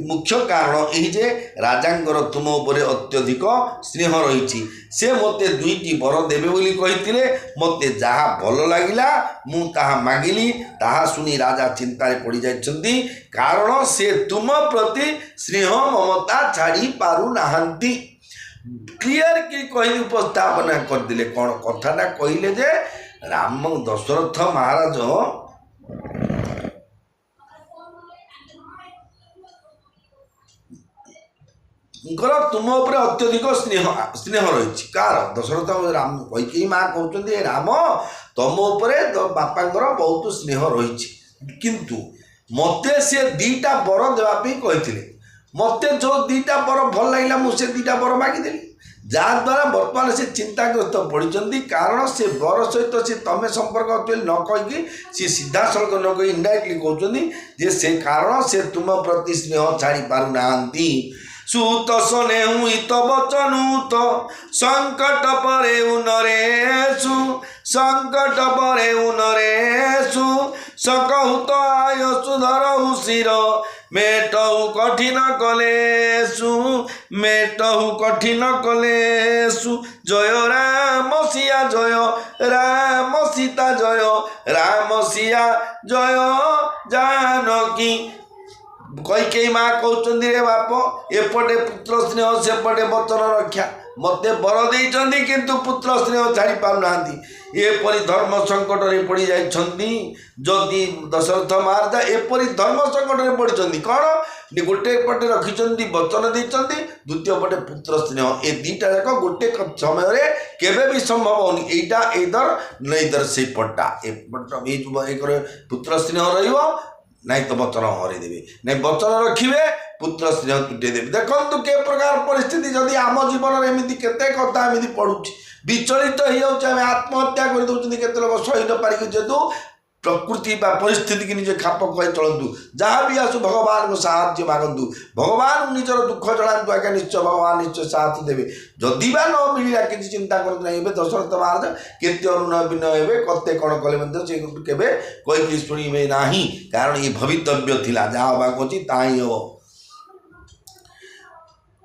मुख्य कारण यही जे राजांकर तुम उपरे अत्यधिक स्नेह रही से मते दुईटी वर देवे बोली कही मते जहाँ भल लगिला मु ताहा मागिली ताहा सुनी राजा चिंतार पड़ जाइछन्ति कारण से तुम प्रति स्नेह ममता छाड़ी पारु नाहंती क्लियर की कही उपस्थापना करदिले कौन कथाटा कहले जे राम दशरथ महाराज तुम उपर अत्यधिक स्नेह रही कार दशरथ राम कैकेयी माँ कहते राम तुम उपर बापांकर बहुत स्नेह रही किंतु मते से दीटा वर देवाई कहते मते जो दीटा वर भल लगे मुझे दीटा वर मागिदेली जहाद्वारा बर्तमान से चिंताग्रस्त पड़ती कारण से वर सहित से तमें संपर्क न कहीकि सी सीधा सड़क न कही इनडायरेक्टली कहते से कारण से तुम प्रति स्नेह छाड़ी पारना सूत सनेहु इत बचनुत संकट परे नरेशु संकट परे नरेशु सकहुत आय सुधरहु शिर मेटहु कठिन कलेशु मेटहु कठिन कलेशु जय राम सिया जय राम सीता जय राम सिया जय जानकी कई माँ कहते रे बाप एपटे पुत्र स्नेह सेपटे वचन रक्षा मते बर देइछन्ति किंतु पुत्र स्नेह छाड़ी पारुना एपरी धर्म संकट रे पड़ी जाइछन्ति जदि दशरथ महाराज एपरी धर्म संकट रे पड़िछन्ति कौन गोटे पटे रखिछन्ति वचन देइछन्ति द्वितीय पटे पुत्र स्नेह ए दीटा जाक गोटे समय रे केबे भी संभव होनी एटा इधर नइधर से पट्टा ए पट्टा एक पुत्र स्नेह रहिबो नहीं तो वचन हरदेवे नहीं वचन रखिए पुत्र स्नेह तुटे देवे देखो के प्रकार परिस्थिति जदि आम जीवन एमती केते कथा एमती पड़ुछि विचलित हो आत्महत्या कर दौरान केते लोग सही न पारिक जेतु प्रकृति बा परिस्थिति की निजे खाप खुआई चलतु जहाँ भी आसु भगवान को साहाय्य मागतु भगवान निजर दुख जनातु आज्ञा निश्चय भगवान निश्चय साथ देवे जदि बा न मिलला किसी चिंता करतु नहीं दशरथ महाराज केते अनुनय विनय हेबे कते कौन कले से केबे कोई शुणवे नाही कारण ये भवितव्य थिला जहाँ होबाक अछि ताही हो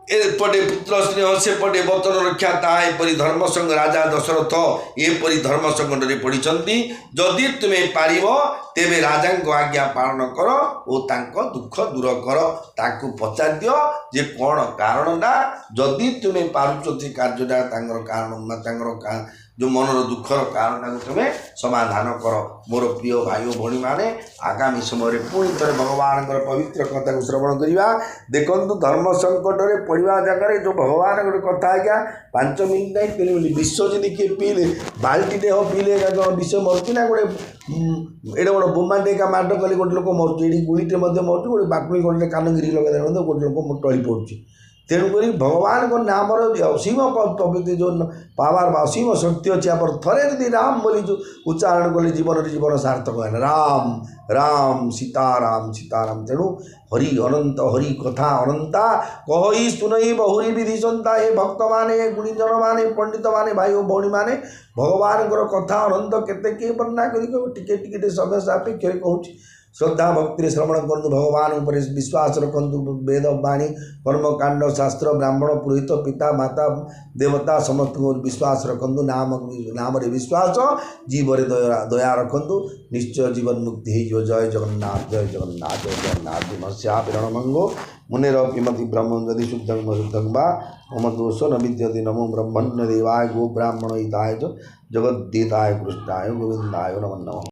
एपटे पुत्र स्नेह सेपटे वचन रक्षा तापरी धर्म संग राजा दशरथ एपरी धर्म संकट पड़िछन्ति जदि तुम्हें पारिब तेबे राजा को आज्ञा पालन कर और तांको दुख दूर कर ताकू पचार दियो जे कौन कारणटा जदि तुम्हें पारुछ से कार्यटा कारण जो मनर दुखर कारण तुम्हें समाधान कर मोर प्रिय भाई और भणी मैंने आगामी समय पुणी थे भगवान पवित्र कथा को श्रवण करवा देखु धर्म संकट में पड़ा जगह जो भगवान गोटे कथा आज्ञा 5 मिनिट नहीं 3 मिनिट विष जदि किए पीले बाल्टी देह पीले विष मरुची ना गोटे एडे बड़ बोमा टेका माड कले गोटे लोक मरुचे ये गुड़ीटे मरुचे गोटे बाटुणी गोटे कान गिरी लगे गोटे लोक टली पड़ुଛି तेणुक भगवान को नाम असीम पवित्र जो पावर असीम शक्ति अच्छी आप थे जी राम बोली जो उच्चारण कले जीवन सार्थक है राम राम सीताराम सीताराम तेणु हरि अनंत हरि कथा अनंता कही सुनई बहुरी विधि संता हे भक्त माने गुणीजन माने पंडित माने भाई और भौणी माने भगवान कथा अनंत केते किए वर्णना कर समय सापेक्ष कहूँ श्रद्धा भक्ति श्रवण करतु भगवान उपर विश्वास रखु वेद वाणी कर्मकांड शास्त्र ब्राह्मण पुरोहित पिता माता देवता समस्त विश्वास रखु नाम विश्वास जीवन दया रखु निश्चय जीवन मुक्ति हो जय जगन्नाथ जय जगन्नाथ जय जगन्नाथ मत्स्यापिरण मंगो मुनेर किमति ब्रह्म यदि शुद्धं शुद्धं वा मम दोष न विद्यते नमो ब्रह्मण्य देवाय गो ब्राह्मण हिताय जगद्दीताय कृष्णाय गोविंदाय नमो नमः।